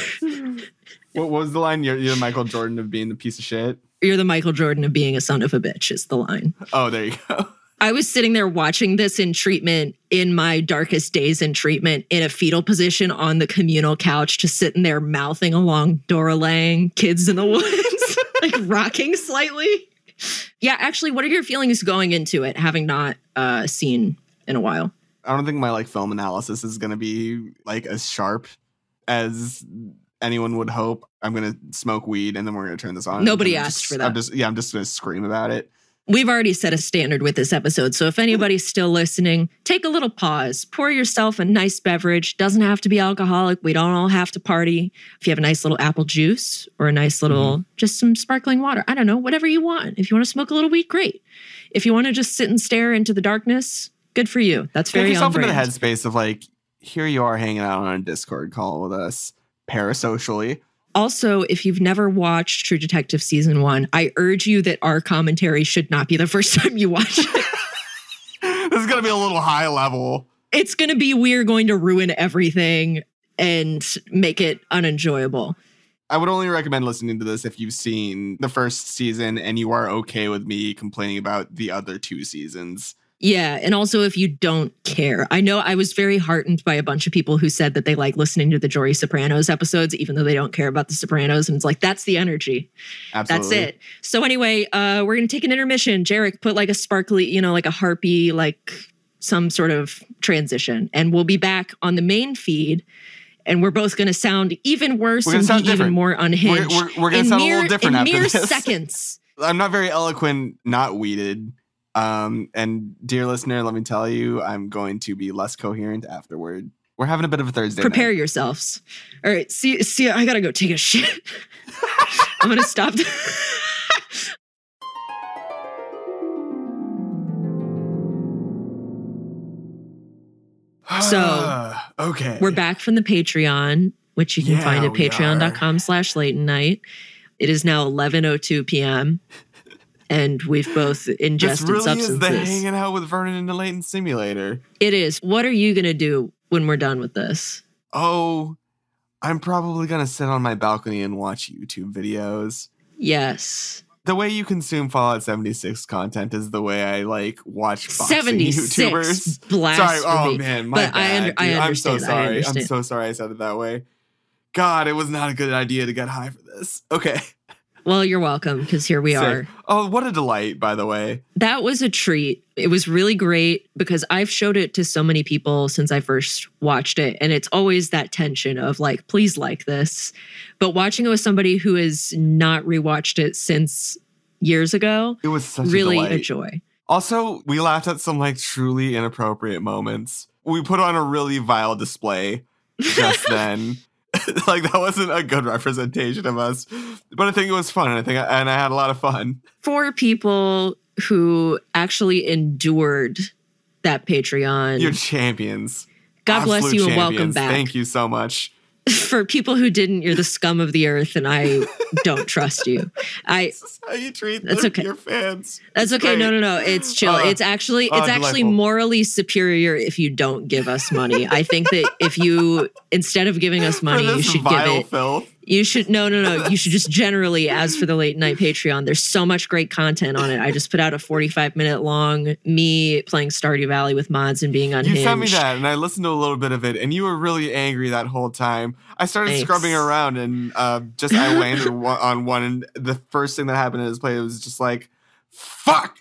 What was the line? You're the Michael Jordan of being the piece of shit? You're the Michael Jordan of being a son of a bitch is the line. Oh, there you go. I was sitting there watching this in treatment in my darkest days in treatment in a fetal position on the communal couch, just sitting there mouthing along Dora Lang, Kids in the Woods, like rocking slightly. Yeah, actually, what are your feelings going into it, having not seen in a while? I don't think my like film analysis is going to be like as sharp as anyone would hope. I'm going to smoke weed and then we're going to turn this on. Nobody asked for that. I'm just going to scream about it. We've already set a standard with this episode, so if anybody's still listening, take a little pause. Pour yourself a nice beverage. Doesn't have to be alcoholic. We don't all have to party. If you have a nice little apple juice or a nice little, just some sparkling water, I don't know, whatever you want. If you want to smoke a little weed, great. If you want to just sit and stare into the darkness, good for you. That's very on brand. Get yourself into the headspace of like, here you are hanging out on a Discord call with us, parasocially. Also, if you've never watched True Detective Season 1, I urge you that our commentary should not be the first time you watch it. This is going to be a little high level. It's going to be we're going to ruin everything and make it unenjoyable. I would only recommend listening to this if you've seen the first season and you are okay with me complaining about the other 2 seasons. Yeah, and also if you don't care. I know I was very heartened by a bunch of people who said that they like listening to the Jory Sopranos episodes, even though they don't care about the Sopranos. And it's like, that's the energy. Absolutely. That's it. So anyway, we're going to take an intermission. Jarek, put like a sparkly, like a harpy, like some sort of transition. And we'll be back on the main feed. And we're both going to sound even worse and be even more unhinged. We're going to sound a little different after this. In mere seconds. I'm not very eloquent, not weeded. And dear listener, let me tell you, I'm going to be less coherent afterward. We're having a bit of a Thursday Prepare night. Yourselves. All right. See, I got to go take a shit. I'm going to stop. So, okay. We're back from the Patreon, which you can find at patreon.com/Leighton Night. It is now 11:02 p.m. And we've both ingested substances. This really is the hanging out with Vernon in the Leighton simulator. It is. What are you going to do when we're done with this? Oh, I'm probably going to sit on my balcony and watch YouTube videos. Yes. The way you consume Fallout 76 content is the way I like watch boxing 76 YouTubers. Blasphemy. Sorry, oh man, my bad. I understand. I'm so sorry. I'm so sorry I said it that way. God, it was not a good idea to get high for this. Okay. Well, you're welcome, because here we are. Oh, what a delight, by the way. That was a treat. It was really great because I've showed it to so many people since I first watched it. And it's always that tension of like, please like this. But watching it with somebody who has not rewatched it since years ago, it was such really a delight. joy. Also, we laughed at some like truly inappropriate moments. We put on a really vile display just then. Like, that wasn't a good representation of us, but I think it was fun. And I had a lot of fun. For people who actually endured that Patreon, you're champions. God bless you and welcome back. Thank you so much. For people who didn't, you're the scum of the earth, and I don't trust you. This is how you treat your fans. That's okay. No. It's chill. It's actually delightful. Morally superior if you don't give us money. I think that if you, instead of giving us money, you should give it. Filth. You should no. You should just generally, as for the late night Patreon, there's so much great content on it. I just put out a 45-minute long me playing Stardew Valley with mods and being unhinged. You sent me that, and I listened to a little bit of it, and you were really angry that whole time. I started scrubbing around, and I landed on one, and the first thing that happened in his play was just like, fuck.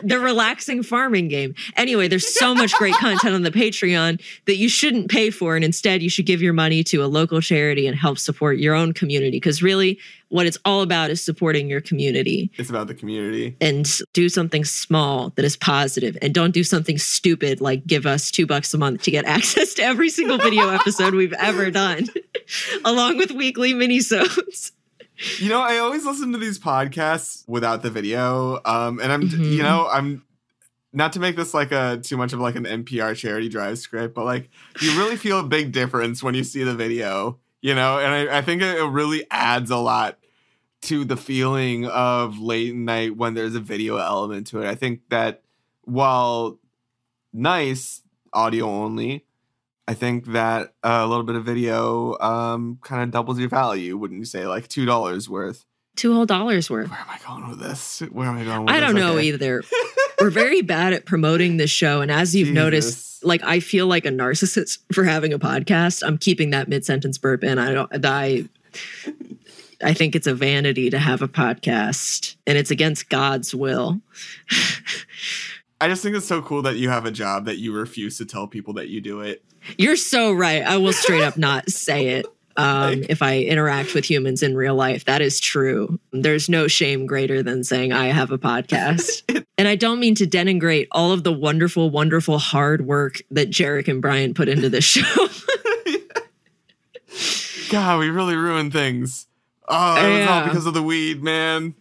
The relaxing farming game. Anyway, there's so much great content on the Patreon that you shouldn't pay for, and instead you should give your money to a local charity and help support your own community, because really what it's all about is supporting your community. It's about the community. And do something small that is positive, and don't do something stupid like give us $2 a month to get access to every single video episode we've ever done, along with weekly minisodes. You know, I always listen to these podcasts without the video, and I'm not to make this like too much of like an NPR charity drive script, but like you really feel a big difference when you see the video, you know, and I think it really adds a lot to the feeling of late night when there's a video element to it. I think that while nice audio only, I think that a little bit of video kind of doubles your value, wouldn't you say? Like $2 worth. $2 whole worth. Where am I going with this? I don't know either. We're very bad at promoting this show. And as you've noticed, like, I feel like a narcissist for having a podcast. I'm keeping that mid-sentence burp in. I think it's a vanity to have a podcast, and it's against God's will. I just think it's so cool that you have a job that you refuse to tell people that you do it. You're so right. I will straight up not say it if I interact with humans in real life. That is true. There's no shame greater than saying I have a podcast. And I don't mean to denigrate all of the wonderful, wonderful hard work that Jarek and Brian put into this show. God, we really ruined things. Oh, that was all because of the weed, man.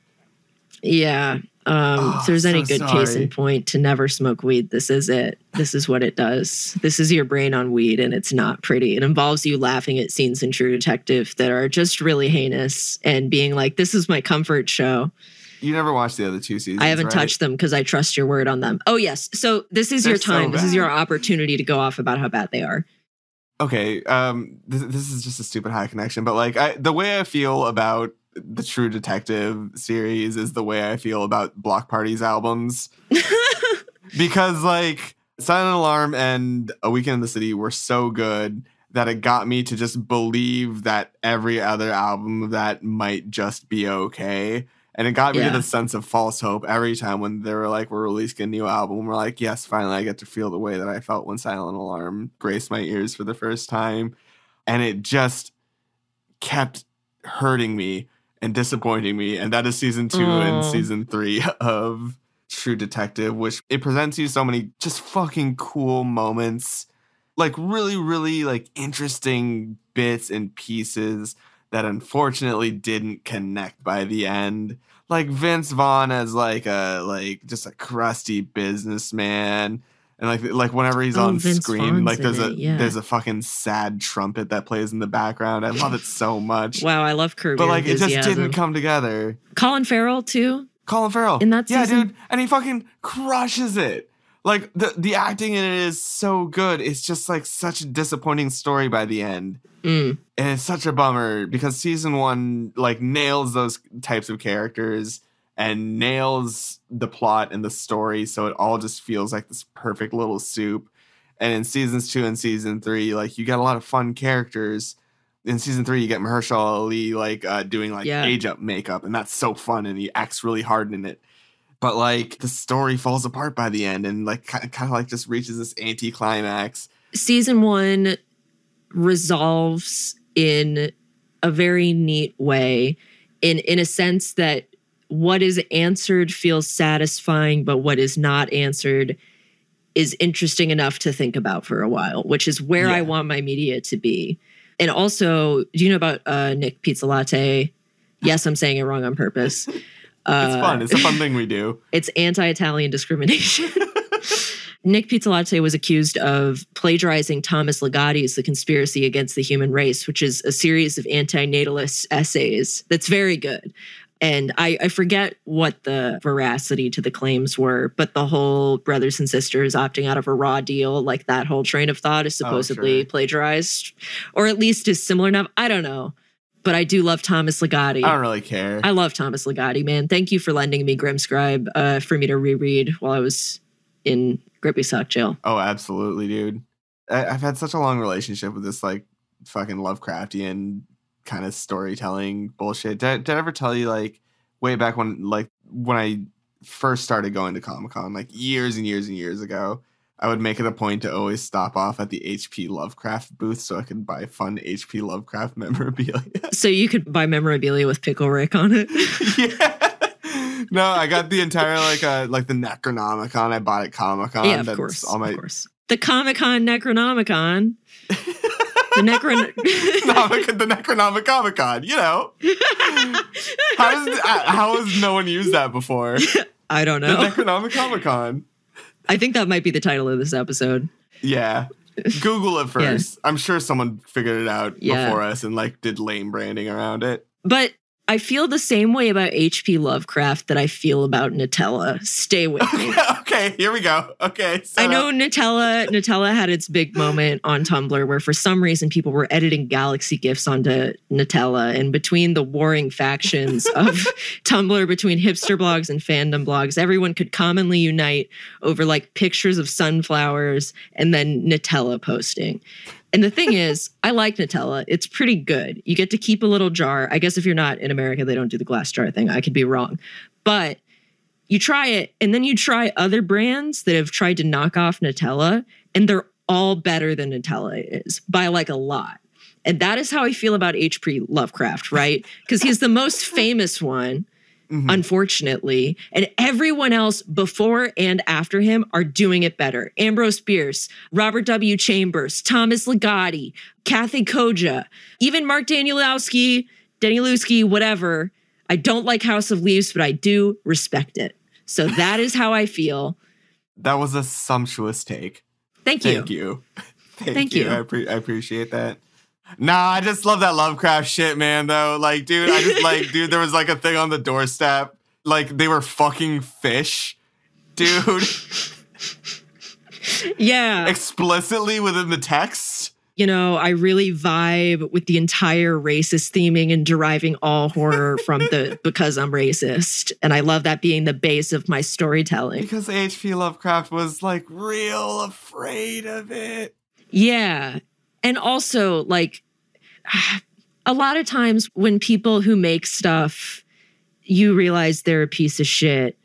Yeah. If there's any good case in point to never smoke weed, this is it. This is what it does. This is your brain on weed, and it's not pretty. It involves you laughing at scenes in True Detective that are just really heinous and being like, this is my comfort show. You never watched the other two seasons, I haven't touched them because I trust your word on them. Oh, yes. So this is your time. This is your opportunity to go off about how bad they are. Okay. This is just a stupid high connection, but like the way I feel about the True Detective series is the way I feel about Block Party's albums. Because like Silent Alarm and A Weekend in the City were so good that it got me to just believe that every other album of that might just be okay. And it got me to the sense of false hope every time when they were like, we're releasing a new album. We're like, yes, finally I get to feel the way that I felt when Silent Alarm graced my ears for the first time. And it just kept hurting me and disappointing me. And that is season 2 and season 3 of True Detective, which it presents you so many just fucking cool moments, like really, really like interesting bits and pieces that unfortunately didn't connect by the end. Like Vince Vaughn as just a crusty businessman. And like whenever he's on Vince screen, Vaughn's like there's a fucking sad trumpet that plays in the background. I love it so much. Wow, I love Curb But Your like it just Enthusiasm. didn't come together. Colin Farrell too. Colin Farrell. In that season? Yeah, dude. And he fucking crushes it. Like the acting in it is so good. It's just like such a disappointing story by the end. And it's such a bummer because season 1 like nails those types of characters and nails the plot and the story, so it all just feels like this perfect little soup. And in seasons 2 and season 3, like you get a lot of fun characters, in season 3, you get Mahershala Ali like doing like age up makeup, and that's so fun, and he acts really hard in it. But like the story falls apart by the end, and like kind of like just reaches this anti-climax. Season 1 resolves in a very neat way, in a sense that what is answered feels satisfying, but what is not answered is interesting enough to think about for a while, which is where I want my media to be. And also, do you know about Nick Pizza Latte? Yes, I'm saying it wrong on purpose. It's fun. It's a fun thing we do. It's anti-Italian discrimination. Nick Pizza Latte was accused of plagiarizing Thomas Ligotti's The Conspiracy Against the Human Race, which is a series of anti-natalist essays that's very good. And I forget what the veracity to the claims were, but the whole brothers and sisters opting out of a raw deal, like that whole train of thought is supposedly plagiarized, or at least is similar enough. I don't know. But I do love Thomas Ligotti. I don't really care. I love Thomas Ligotti, man. Thank you for lending me Grimscribe for me to reread while I was in Grippy Sock jail. Oh, absolutely, dude. I've had such a long relationship with this like fucking Lovecraftian kind of storytelling bullshit. Did I ever tell you like way back when I first started going to Comic-Con, like years and years and years ago, I would make it a point to always stop off at the HP Lovecraft booth so I could buy fun HP Lovecraft memorabilia. So you could buy memorabilia with Pickle Rick on it? Yeah. No, I got the entire like the Necronomicon I bought at Comic-Con. Yeah, of course. The Comic-Con Necronomicon. The Necronomicon, you know. How has no one used that before? I don't know. The Necronomicon. I think that might be the title of this episode. Yeah. Google it first. Yeah. I'm sure someone figured it out before us and like did lame branding around it. But I feel the same way about H.P. Lovecraft that I feel about Nutella. Stay with me. Okay, here we go. Okay. I know Nutella had its big moment on Tumblr where for some reason people were editing Galaxy GIFs onto Nutella. And between the warring factions of Tumblr, between hipster blogs and fandom blogs, everyone could commonly unite over like pictures of sunflowers and then Nutella posting. And the thing is, I like Nutella. It's pretty good. You get to keep a little jar. I guess if you're not in America, they don't do the glass jar thing. I could be wrong. But you try it, and then you try other brands that have tried to knock off Nutella, and they're all better than Nutella is by like a lot. And that is how I feel about H.P. Lovecraft, right? Because he's the most famous one. Mm-hmm. Unfortunately, and everyone else before and after him are doing it better. Ambrose Bierce, Robert W. Chambers, Thomas Ligotti, Kathy Koja, even Mark Danielewski, whatever. I don't like House of Leaves, but I do respect it. So that is how I feel. That was a sumptuous take. Thank you. Thank you. Thank you. I appreciate that. Nah, I just love that Lovecraft shit, man, though. Like, dude, there was like a thing on the doorstep. Like, they were fucking fish, dude. Yeah. Explicitly within the text. You know, I really vibe with the entire racist theming and deriving all horror from the because I'm racist. And I love that being the base of my storytelling. Because H.P. Lovecraft was, like, real afraid of it. Yeah. And also, like, a lot of times when people who make stuff, you realize they're a piece of shit.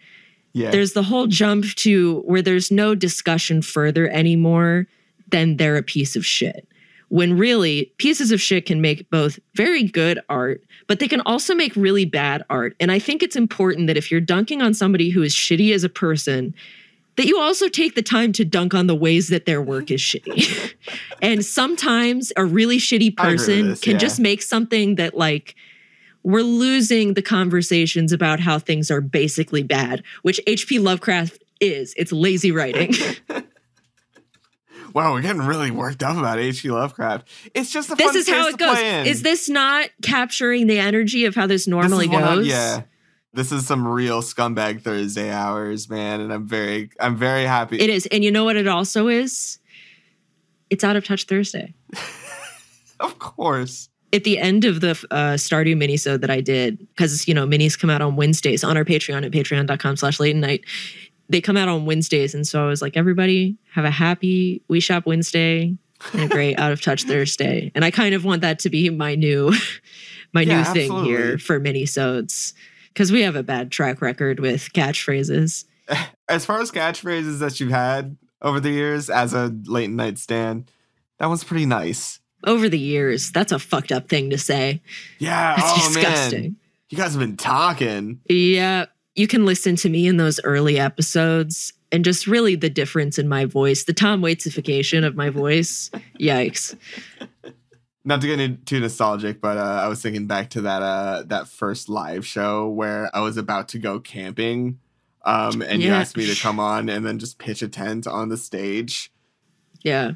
Yeah. There's the whole jump to where there's no discussion further anymore than they're a piece of shit. When really, pieces of shit can make both very good art, but they can also make really bad art. And I think it's important that if you're dunking on somebody who is shitty as a person, that you also take the time to dunk on the ways that their work is shitty. And sometimes a really shitty person can just make something that, like, we're losing the conversations about how things are basically bad, which H.P. Lovecraft is. It's lazy writing. Wow, we're getting really worked up about H.P. Lovecraft. It's just a fun This is how it goes. Is this not capturing the energy of how this normally goes? Yeah. This is some real scumbag Thursday hours, man, and I'm very happy. It is. And you know what it also is? It's Out of Touch Thursday. Of course. At the end of the Stardew minisode that I did, because, you know, minis come out on Wednesdays on our Patreon at patreon.com/Leighton Night. They come out on Wednesdays. And so I was like, everybody have a happy We Shop Wednesday. and a great Out of Touch Thursday. And I kind of want that to be my new thing here for mini-sodes, because we have a bad track record with catchphrases. As far as catchphrases that you've had over the years as a Leighton Night stan, that one's pretty nice. Over the years, that's a fucked up thing to say. Yeah, that's disgusting. Man. You guys have been talking. Yeah, you can listen to me in those early episodes and just really the difference in my voice, the Tom Waits-ification of my voice. Yikes. Not to get too nostalgic, but I was thinking back to that first live show where I was about to go camping, and you asked me to come on and then just pitch a tent on the stage. Yeah.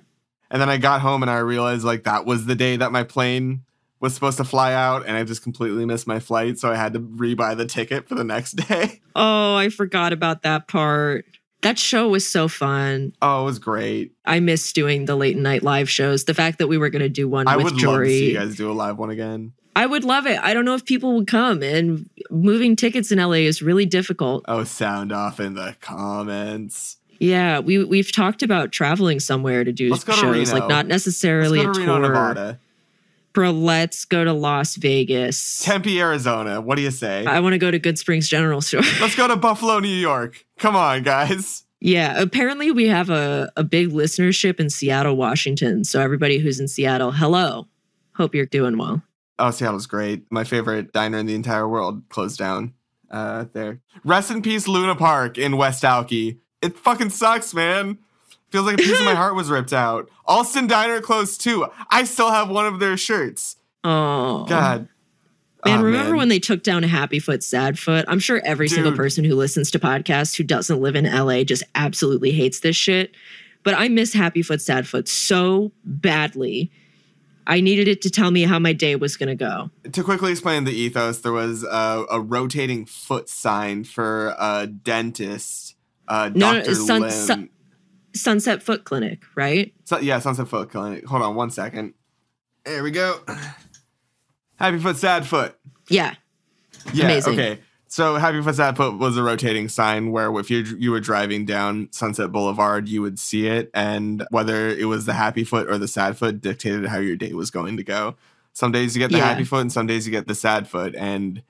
And then I got home and I realized like that was the day that my plane was supposed to fly out, and I just completely missed my flight, so I had to rebuy the ticket for the next day. Oh, I forgot about that part. That show was so fun. Oh, it was great. I miss doing the late night live shows. The fact that we were going to do one with Jory. I would love to see you guys do a live one again. I would love it. I don't know if people would come, and moving tickets in LA is really difficult. Oh, sound off in the comments. Yeah, we've talked about traveling somewhere to do shows, like not necessarily a tour. Reno, Nevada. Bro, let's go to Las Vegas. Tempe, Arizona. What do you say? I want to go to Good Springs General Store. Let's go to Buffalo, New York. Come on, guys. Yeah, apparently we have a big listenership in Seattle, Washington. So everybody who's in Seattle, hello. Hope you're doing well. Oh, Seattle's great. My favorite diner in the entire world closed down there. Rest in peace, Luna Park in West Alki. It fucking sucks, man. Feels like a piece of my heart was ripped out. Alston Diner closed too. I still have one of their shirts. Oh. God. Man, remember when they took down Happy Foot, Sad Foot? I'm sure every single person who listens to podcasts who doesn't live in LA just absolutely hates this shit. But I miss Happy Foot, Sad Foot so badly. I needed it to tell me how my day was going to go. To quickly explain the ethos, there was a rotating foot sign for a dentist, Dr. Lim. Sunset Foot Clinic, right? Sunset Foot Clinic. Hold on one second. There we go. Happy Foot, Sad Foot. Yeah. Amazing. Okay. So Happy Foot, Sad Foot was a rotating sign where if you were driving down Sunset Boulevard, you would see it. And whether it was the Happy Foot or the Sad Foot dictated how your day was going to go. Some days you get the Happy Foot and some days you get the Sad Foot. And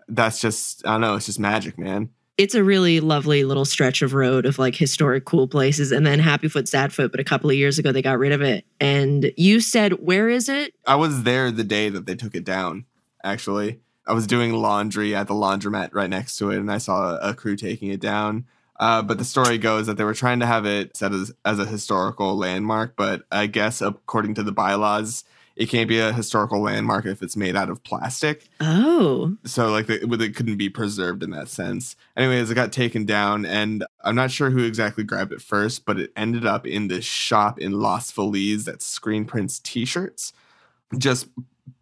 that's just, I don't know, it's just magic, man. It's a really lovely little stretch of road of like historic cool places. And then Happy Foot, Sad Foot, but a couple of years ago they got rid of it. And you said, where is it? I was there the day that they took it down, actually. I was doing laundry at the laundromat right next to it, and I saw a crew taking it down. But the story goes that they were trying to have it set as a historical landmark, but I guess according to the bylaws, it can't be a historical landmark if it's made out of plastic. Oh. So like it couldn't be preserved in that sense. Anyways, it got taken down, and I'm not sure who exactly grabbed it first, but it ended up in this shop in Los Feliz that screen prints t-shirts, just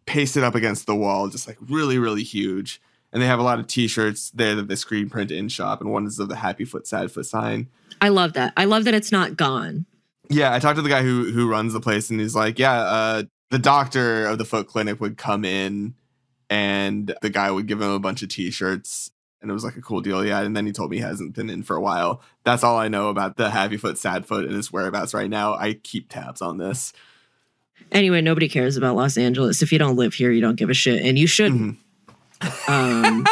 pasted up against the wall, just like really, really huge. And they have a lot of t-shirts there that they screen print in shop, and one is of the Happy Foot, Sad Foot sign. I love that. I love that it's not gone. Yeah, I talked to the guy who runs the place, and he's like, the doctor of the foot clinic would come in and the guy would give him a bunch of t-shirts, and it was like a cool deal. Yeah. And then he told me he hasn't been in for a while. That's all I know about the Happy Foot, Sad Foot and his whereabouts right now. I keep tabs on this. Anyway, nobody cares about Los Angeles. If you don't live here, you don't give a shit, and you shouldn't. I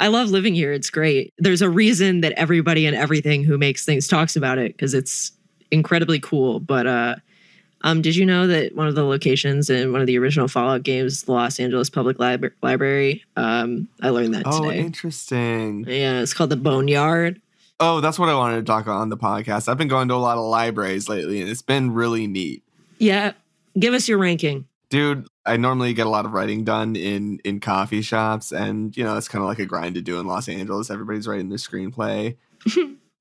love living here. It's great. There's a reason that everybody and everything who makes things talks about it, because it's incredibly cool. But did you know that one of the locations in one of the original Fallout games, the Los Angeles Public Library? I learned that today. Oh, interesting. Yeah, it's called the Boneyard. Oh, that's what I wanted to talk about on the podcast. I've been going to a lot of libraries lately, and it's been really neat. Yeah. Give us your ranking. Dude, I normally get a lot of writing done in coffee shops, and, it's kind of like a grind to do in Los Angeles. Everybody's writing their screenplay.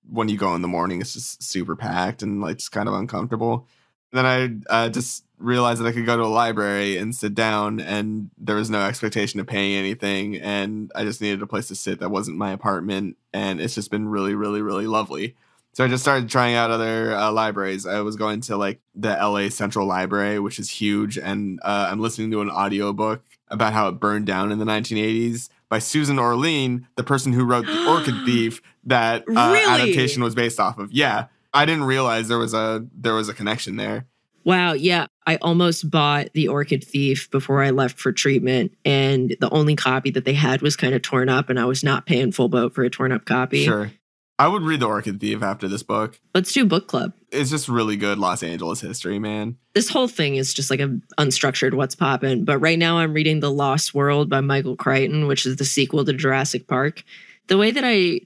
When you go in the morning, it's just super packed and like just kind of uncomfortable. Then I just realized that I could go to a library and sit down, and there was no expectation of paying anything, and I just needed a place to sit that wasn't my apartment, and it's just been really, really, really lovely. So I just started trying out other libraries. I was going to like the LA Central Library, which is huge, and I'm listening to an audiobook about how it burned down in the 1980s by Susan Orlean, the person who wrote The Orchid Thief that adaptation was based off of. Yeah. I didn't realize there was a connection there. Wow, yeah. I almost bought The Orchid Thief before I left for treatment, and the only copy that they had was kind of torn up, and I was not paying full boat for a torn up copy. Sure. I would read The Orchid Thief after this book. Let's do book club. It's just really good Los Angeles history, man. This whole thing is just like an unstructured what's poppin'. But right now I'm reading The Lost World by Michael Crichton, which is the sequel to Jurassic Park. The way that I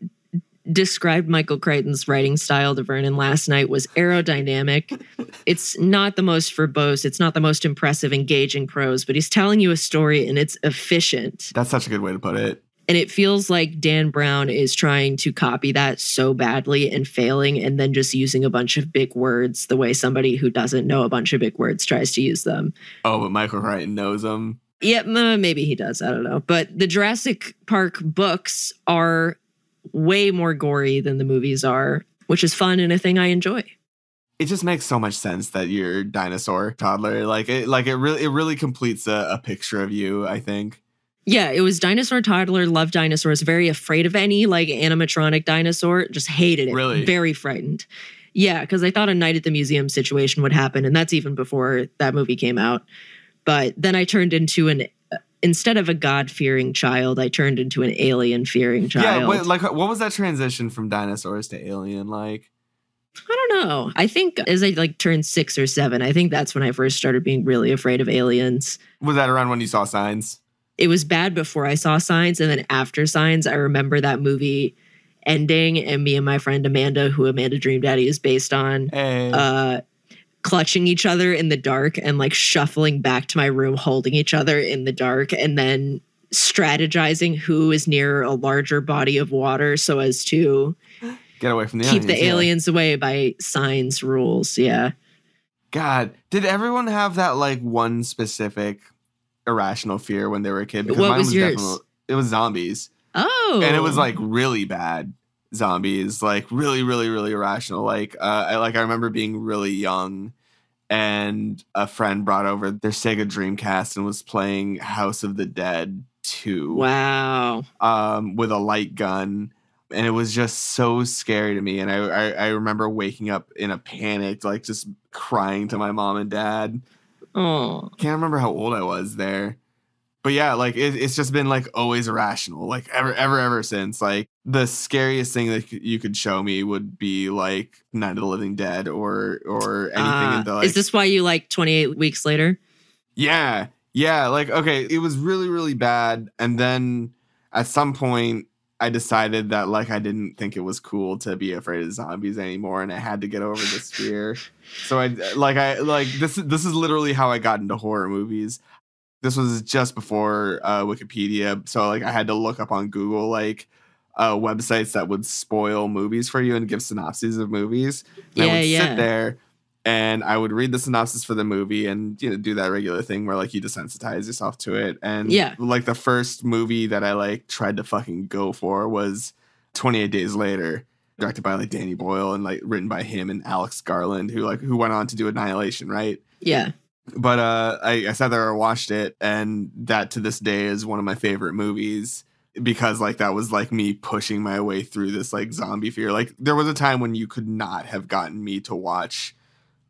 described Michael Crichton's writing style to Vernon last night was aerodynamic. It's not the most verbose. It's not the most impressive, engaging prose, but he's telling you a story and it's efficient. That's such a good way to put it. And it feels like Dan Brown is trying to copy that so badly and failing, and then just using a bunch of big words the way somebody who doesn't know a bunch of big words tries to use them. Oh, but Michael Crichton knows them. Yeah, maybe he does. I don't know. But the Jurassic Park books are way more gory than the movies are, which is fun and a thing I enjoy. It just makes so much sense that you're a dinosaur toddler. It really completes a picture of you, I think. Yeah, it was dinosaur toddler, loved dinosaurs, very afraid of any like animatronic dinosaur, just hated it. Really? Very frightened. Yeah, because I thought a Night at the Museum situation would happen, and that's even before that movie came out. But then I turned into instead of a God-fearing child, I turned into an alien-fearing child. Yeah, what was that transition from dinosaurs to alien like? I don't know. I think as I turned 6 or 7, I think that's when I first started being really afraid of aliens. Was that around when you saw Signs? It was bad before I saw Signs, and then after Signs, I remember that movie ending, and me and my friend Amanda, who Amanda Dream Daddy is based on, clutching each other in the dark and shuffling back to my room, holding each other in the dark, and then strategizing who is near a larger body of water so as to get away from the keep the aliens away by Signs rules. Yeah. God, did everyone have that one specific irrational fear when they were a kid? Because what was yours? It was zombies. Oh. And it was really bad zombies, really, really, really irrational. I remember being really young and a friend brought over their Sega Dreamcast and was playing House of the Dead 2. Wow. With a light gun. And it was just so scary to me. And I remember waking up in a panic, just crying to my mom and dad. Oh, Can't remember how old I was there. But yeah, it's just been always irrational, ever since. The scariest thing that you could show me would be Night of the Living Dead or anything in the Is this why you 28 Weeks Later? Yeah. Okay, it was really, really bad. And then at some point I decided that I didn't think it was cool to be afraid of zombies anymore, and I had to get over this fear. So this is literally how I got into horror movies. This was just before Wikipedia, so I had to look up on Google websites that would spoil movies for you and give synopses of movies. And I would sit there and I would read the synopsis for the movie and do that regular thing where you desensitize yourself to it. And the first movie that I tried to fucking go for was 28 Days Later, directed by Danny Boyle and written by him and Alex Garland, who went on to do Annihilation, right? Yeah. But I sat there and watched it, and that to this day is one of my favorite movies because that was me pushing my way through this zombie fear. There was a time when you could not have gotten me to watch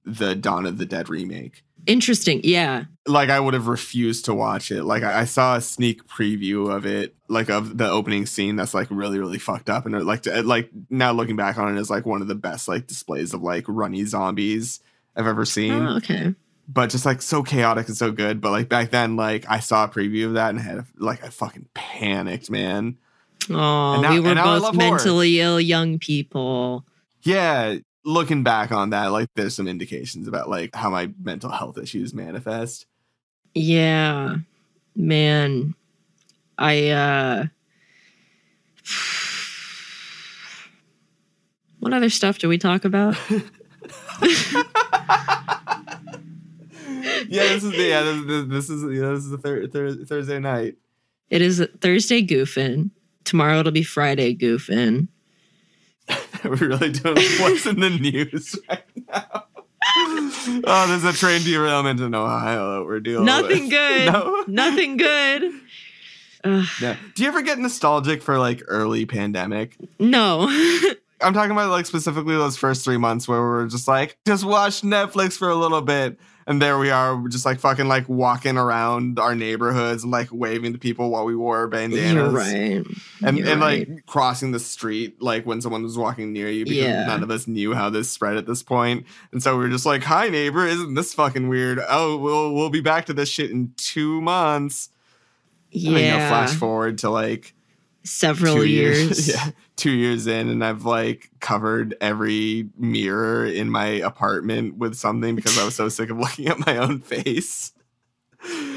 the Dawn of the Dead remake. Interesting. Yeah. I would have refused to watch it. I saw a sneak preview of it, of the opening scene that's really, really fucked up. And now looking back on it is one of the best displays of runny zombies I've ever seen. Oh, okay. But just so chaotic and so good. But back then, I saw a preview of that and had I fucking panicked, man. Oh, we were both mentally ill young people. Yeah. Looking back on that, there's some indications about how my mental health issues manifest. Yeah, man. What other stuff do we talk about? This is the Thursday night. It is Thursday goofing. Tomorrow it'll be Friday goofing. We're really doing what's in the news right now. Oh, there's a train derailment in Ohio that we're dealing Nothing with. Good. No? Nothing good. No. Do you ever get nostalgic for early pandemic? No. I'm talking about like specifically those first 3 months where we're just like, just watch Netflix for a little bit. And there we are, we're just like fucking like walking around our neighborhoods and like waving to people while we wore bandanas. You're right. And like crossing the street like when someone was walking near you because none of us knew how this spread at this point. And so we were just like, hi neighbor, isn't this fucking weird? Oh, we'll be back to this shit in 2 months. Yeah. And then, flash forward to like several years. Yeah. 2 years in, and I've like covered every mirror in my apartment with something because I was so sick of looking at my own face.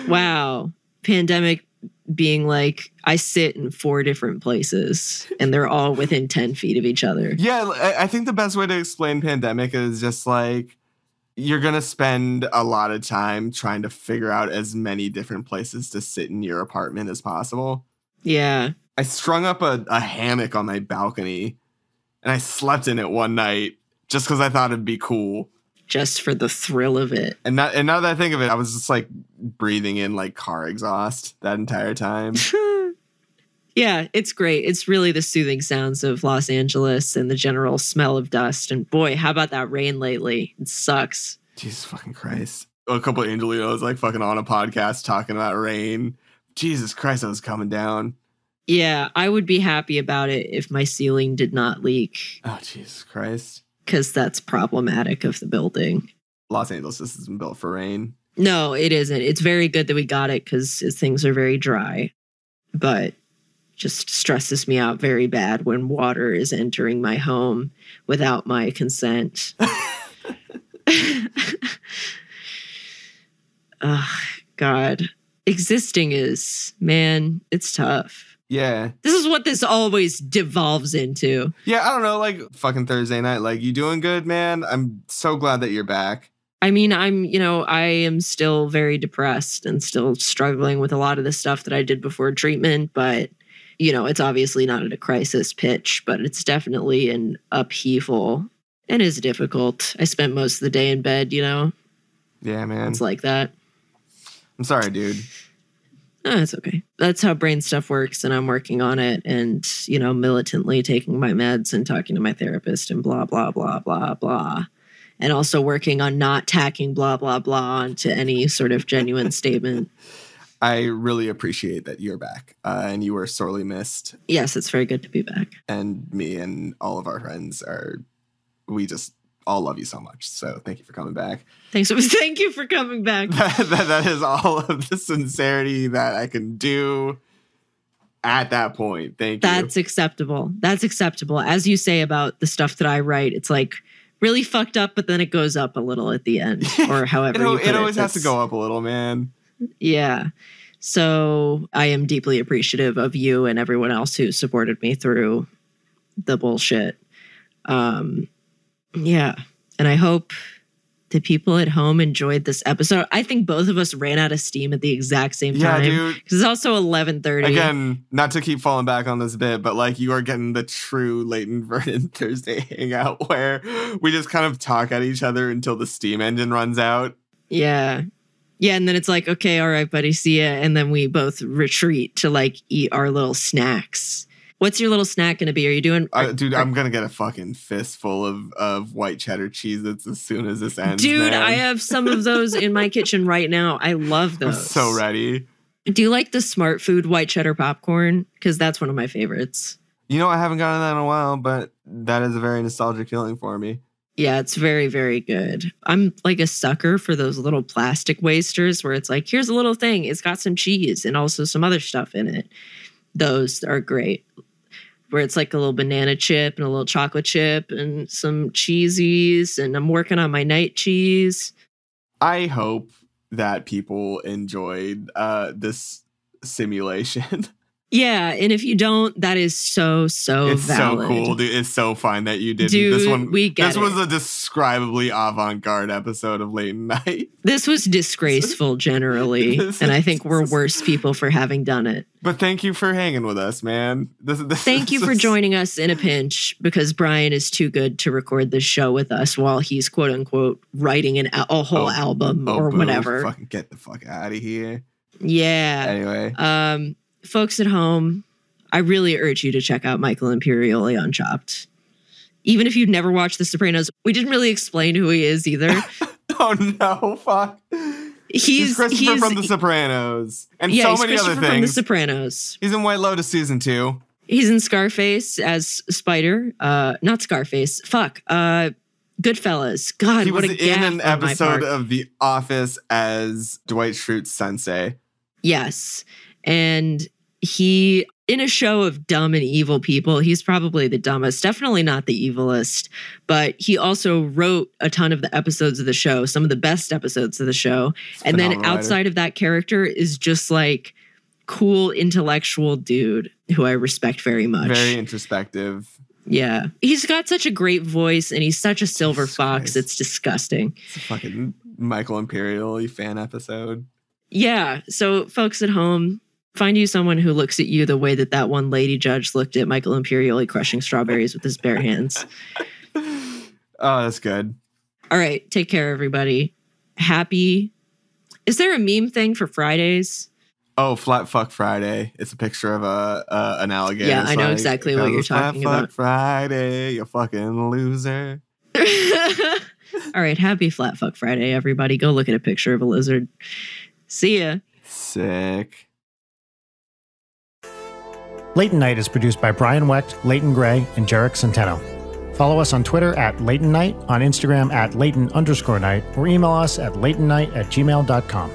Wow. Pandemic being like, I sit in 4 different places and they're all within 10 feet of each other. Yeah, I think the best way to explain pandemic is just like, you're going to spend a lot of time trying to figure out as many different places to sit in your apartment as possible. Yeah. I strung up a hammock on my balcony and I slept in it one night just because I thought it'd be cool. Just for the thrill of it. And now that I think of it, I was just like breathing in like car exhaust that entire time. Yeah, it's great. It's really the soothing sounds of Los Angeles and the general smell of dust. And boy, how about that rain lately? It sucks. Jesus fucking Christ. A couple of Angelinos like fucking on a podcast talking about rain. Jesus Christ, I was coming down. Yeah, I would be happy about it if my ceiling did not leak. Oh, Jesus Christ. Because that's problematic of the building. Los Angeles isn't built for rain. No, it isn't. It's very good that we got it because things are very dry. But just stresses me out very bad when water is entering my home without my consent. Oh, God. Existing is, man, it's tough. Yeah. This is what this always devolves into. Yeah, I don't know, like fucking Thursday night, like, you doing good, man? I'm so glad that you're back. I mean, I am still very depressed and still struggling with a lot of the stuff that I did before treatment, but, it's obviously not at a crisis pitch, but it's definitely an upheaval and is difficult. I spent most of the day in bed, Yeah, man. It's like that. I'm sorry, dude. Oh, it's okay. That's how brain stuff works, and I'm working on it and, militantly taking my meds and talking to my therapist and blah, blah, blah, blah, blah. And also working on not tacking blah, blah, blah onto any sort of genuine statement. I really appreciate that you're back and you were sorely missed. Yes, it's very good to be back. And me and all of our friends we just all love you so much. So thank you for coming back. Thank you for coming back. That is all of the sincerity that I can do at that point. Thank you. That's acceptable. That's acceptable. As you say about the stuff that I write, it's like really fucked up, but then it goes up a little at the end, or however you put it. It always has to go up a little, man. Yeah. So I am deeply appreciative of you and everyone else who supported me through the bullshit. Yeah. And I hope the people at home enjoyed this episode. I think both of us ran out of steam at the exact same time. Yeah, dude. Because it's also 11:30. Again, not to keep falling back on this bit, but like you are getting the true Leighton Vernon Thursday hangout where we just kind of talk at each other until the steam engine runs out. Yeah. Yeah, and then it's like, okay, all right, buddy, see ya. And then we both retreat to like eat our little snacks. What's your little snack going to be? Are you doing... Dude, I'm going to get a fucking fistful of white cheddar Cheez-Its as soon as this ends, Dude, man. I have some of those in my kitchen right now. I love those. I'm so ready. Do you like the Smart Food white cheddar popcorn? Because that's one of my favorites. I haven't gotten that in a while, but that is a very nostalgic feeling for me. Yeah, it's very, very good. I'm like a sucker for those little plastic wasters where it's like, here's a little thing. It's got some cheese and also some other stuff in it. Those are great. Where it's like a little banana chip and a little chocolate chip and some cheesies, and I'm working on my night cheese. I hope that people enjoyed this simulation. Yeah, and if you don't, that is so it's valid. It's so cool, dude. It's so fine that you didn't. Dude, this one, we get this was a describably avant-garde episode of Leighton Night. This was disgraceful generally, and I think we're worse people for having done it. But thank you for hanging with us, man. Thank you for joining us in a pinch, because Brian is too good to record this show with us while he's quote unquote writing a whole album or whatever. Fucking get the fuck out of here. Yeah. Anyway. Folks at home, I really urge you to check out Michael Imperioli on Chopped. Even if you've never watched The Sopranos, we didn't really explain who he is either. Oh no, fuck. He's Christopher from The Sopranos. And so many other things. From The Sopranos. He's in White Lotus season 2. He's in Scarface as Spider. Not Scarface. Fuck. Goodfellas. God, he what a gaffe. He was in an episode of The Office as Dwight Schrute's sensei. Yes. And he, in a show of dumb and evil people, he's probably the dumbest, definitely not the evilest, but he also wrote a ton of the episodes of the show, some of the best episodes of the show. And then outside of that character is just like cool intellectual dude who I respect very much. Very introspective. Yeah. He's got such a great voice and he's such a silver fox. It's disgusting. It's a fucking Michael Imperial fan episode. Yeah. So folks at home, find you someone who looks at you the way that one lady judge looked at Michael Imperioli crushing strawberries with his bare hands. Oh, that's good. All right. Take care, everybody. Happy. Is there a meme thing for Fridays? Oh, Flat Fuck Friday. It's a picture of an alligator. Yeah, I know exactly what you're talking about. Flat Fuck Friday, you fucking loser. All right. Happy Flat Fuck Friday, everybody. Go look at a picture of a lizard. See ya. Sick. Leighton Night is produced by Brian Wecht, Leighton Gray, and Jarek Centeno. Follow us on Twitter at Leighton Night, on Instagram at Leighton_Night, or email us at leightonnight@gmail.com.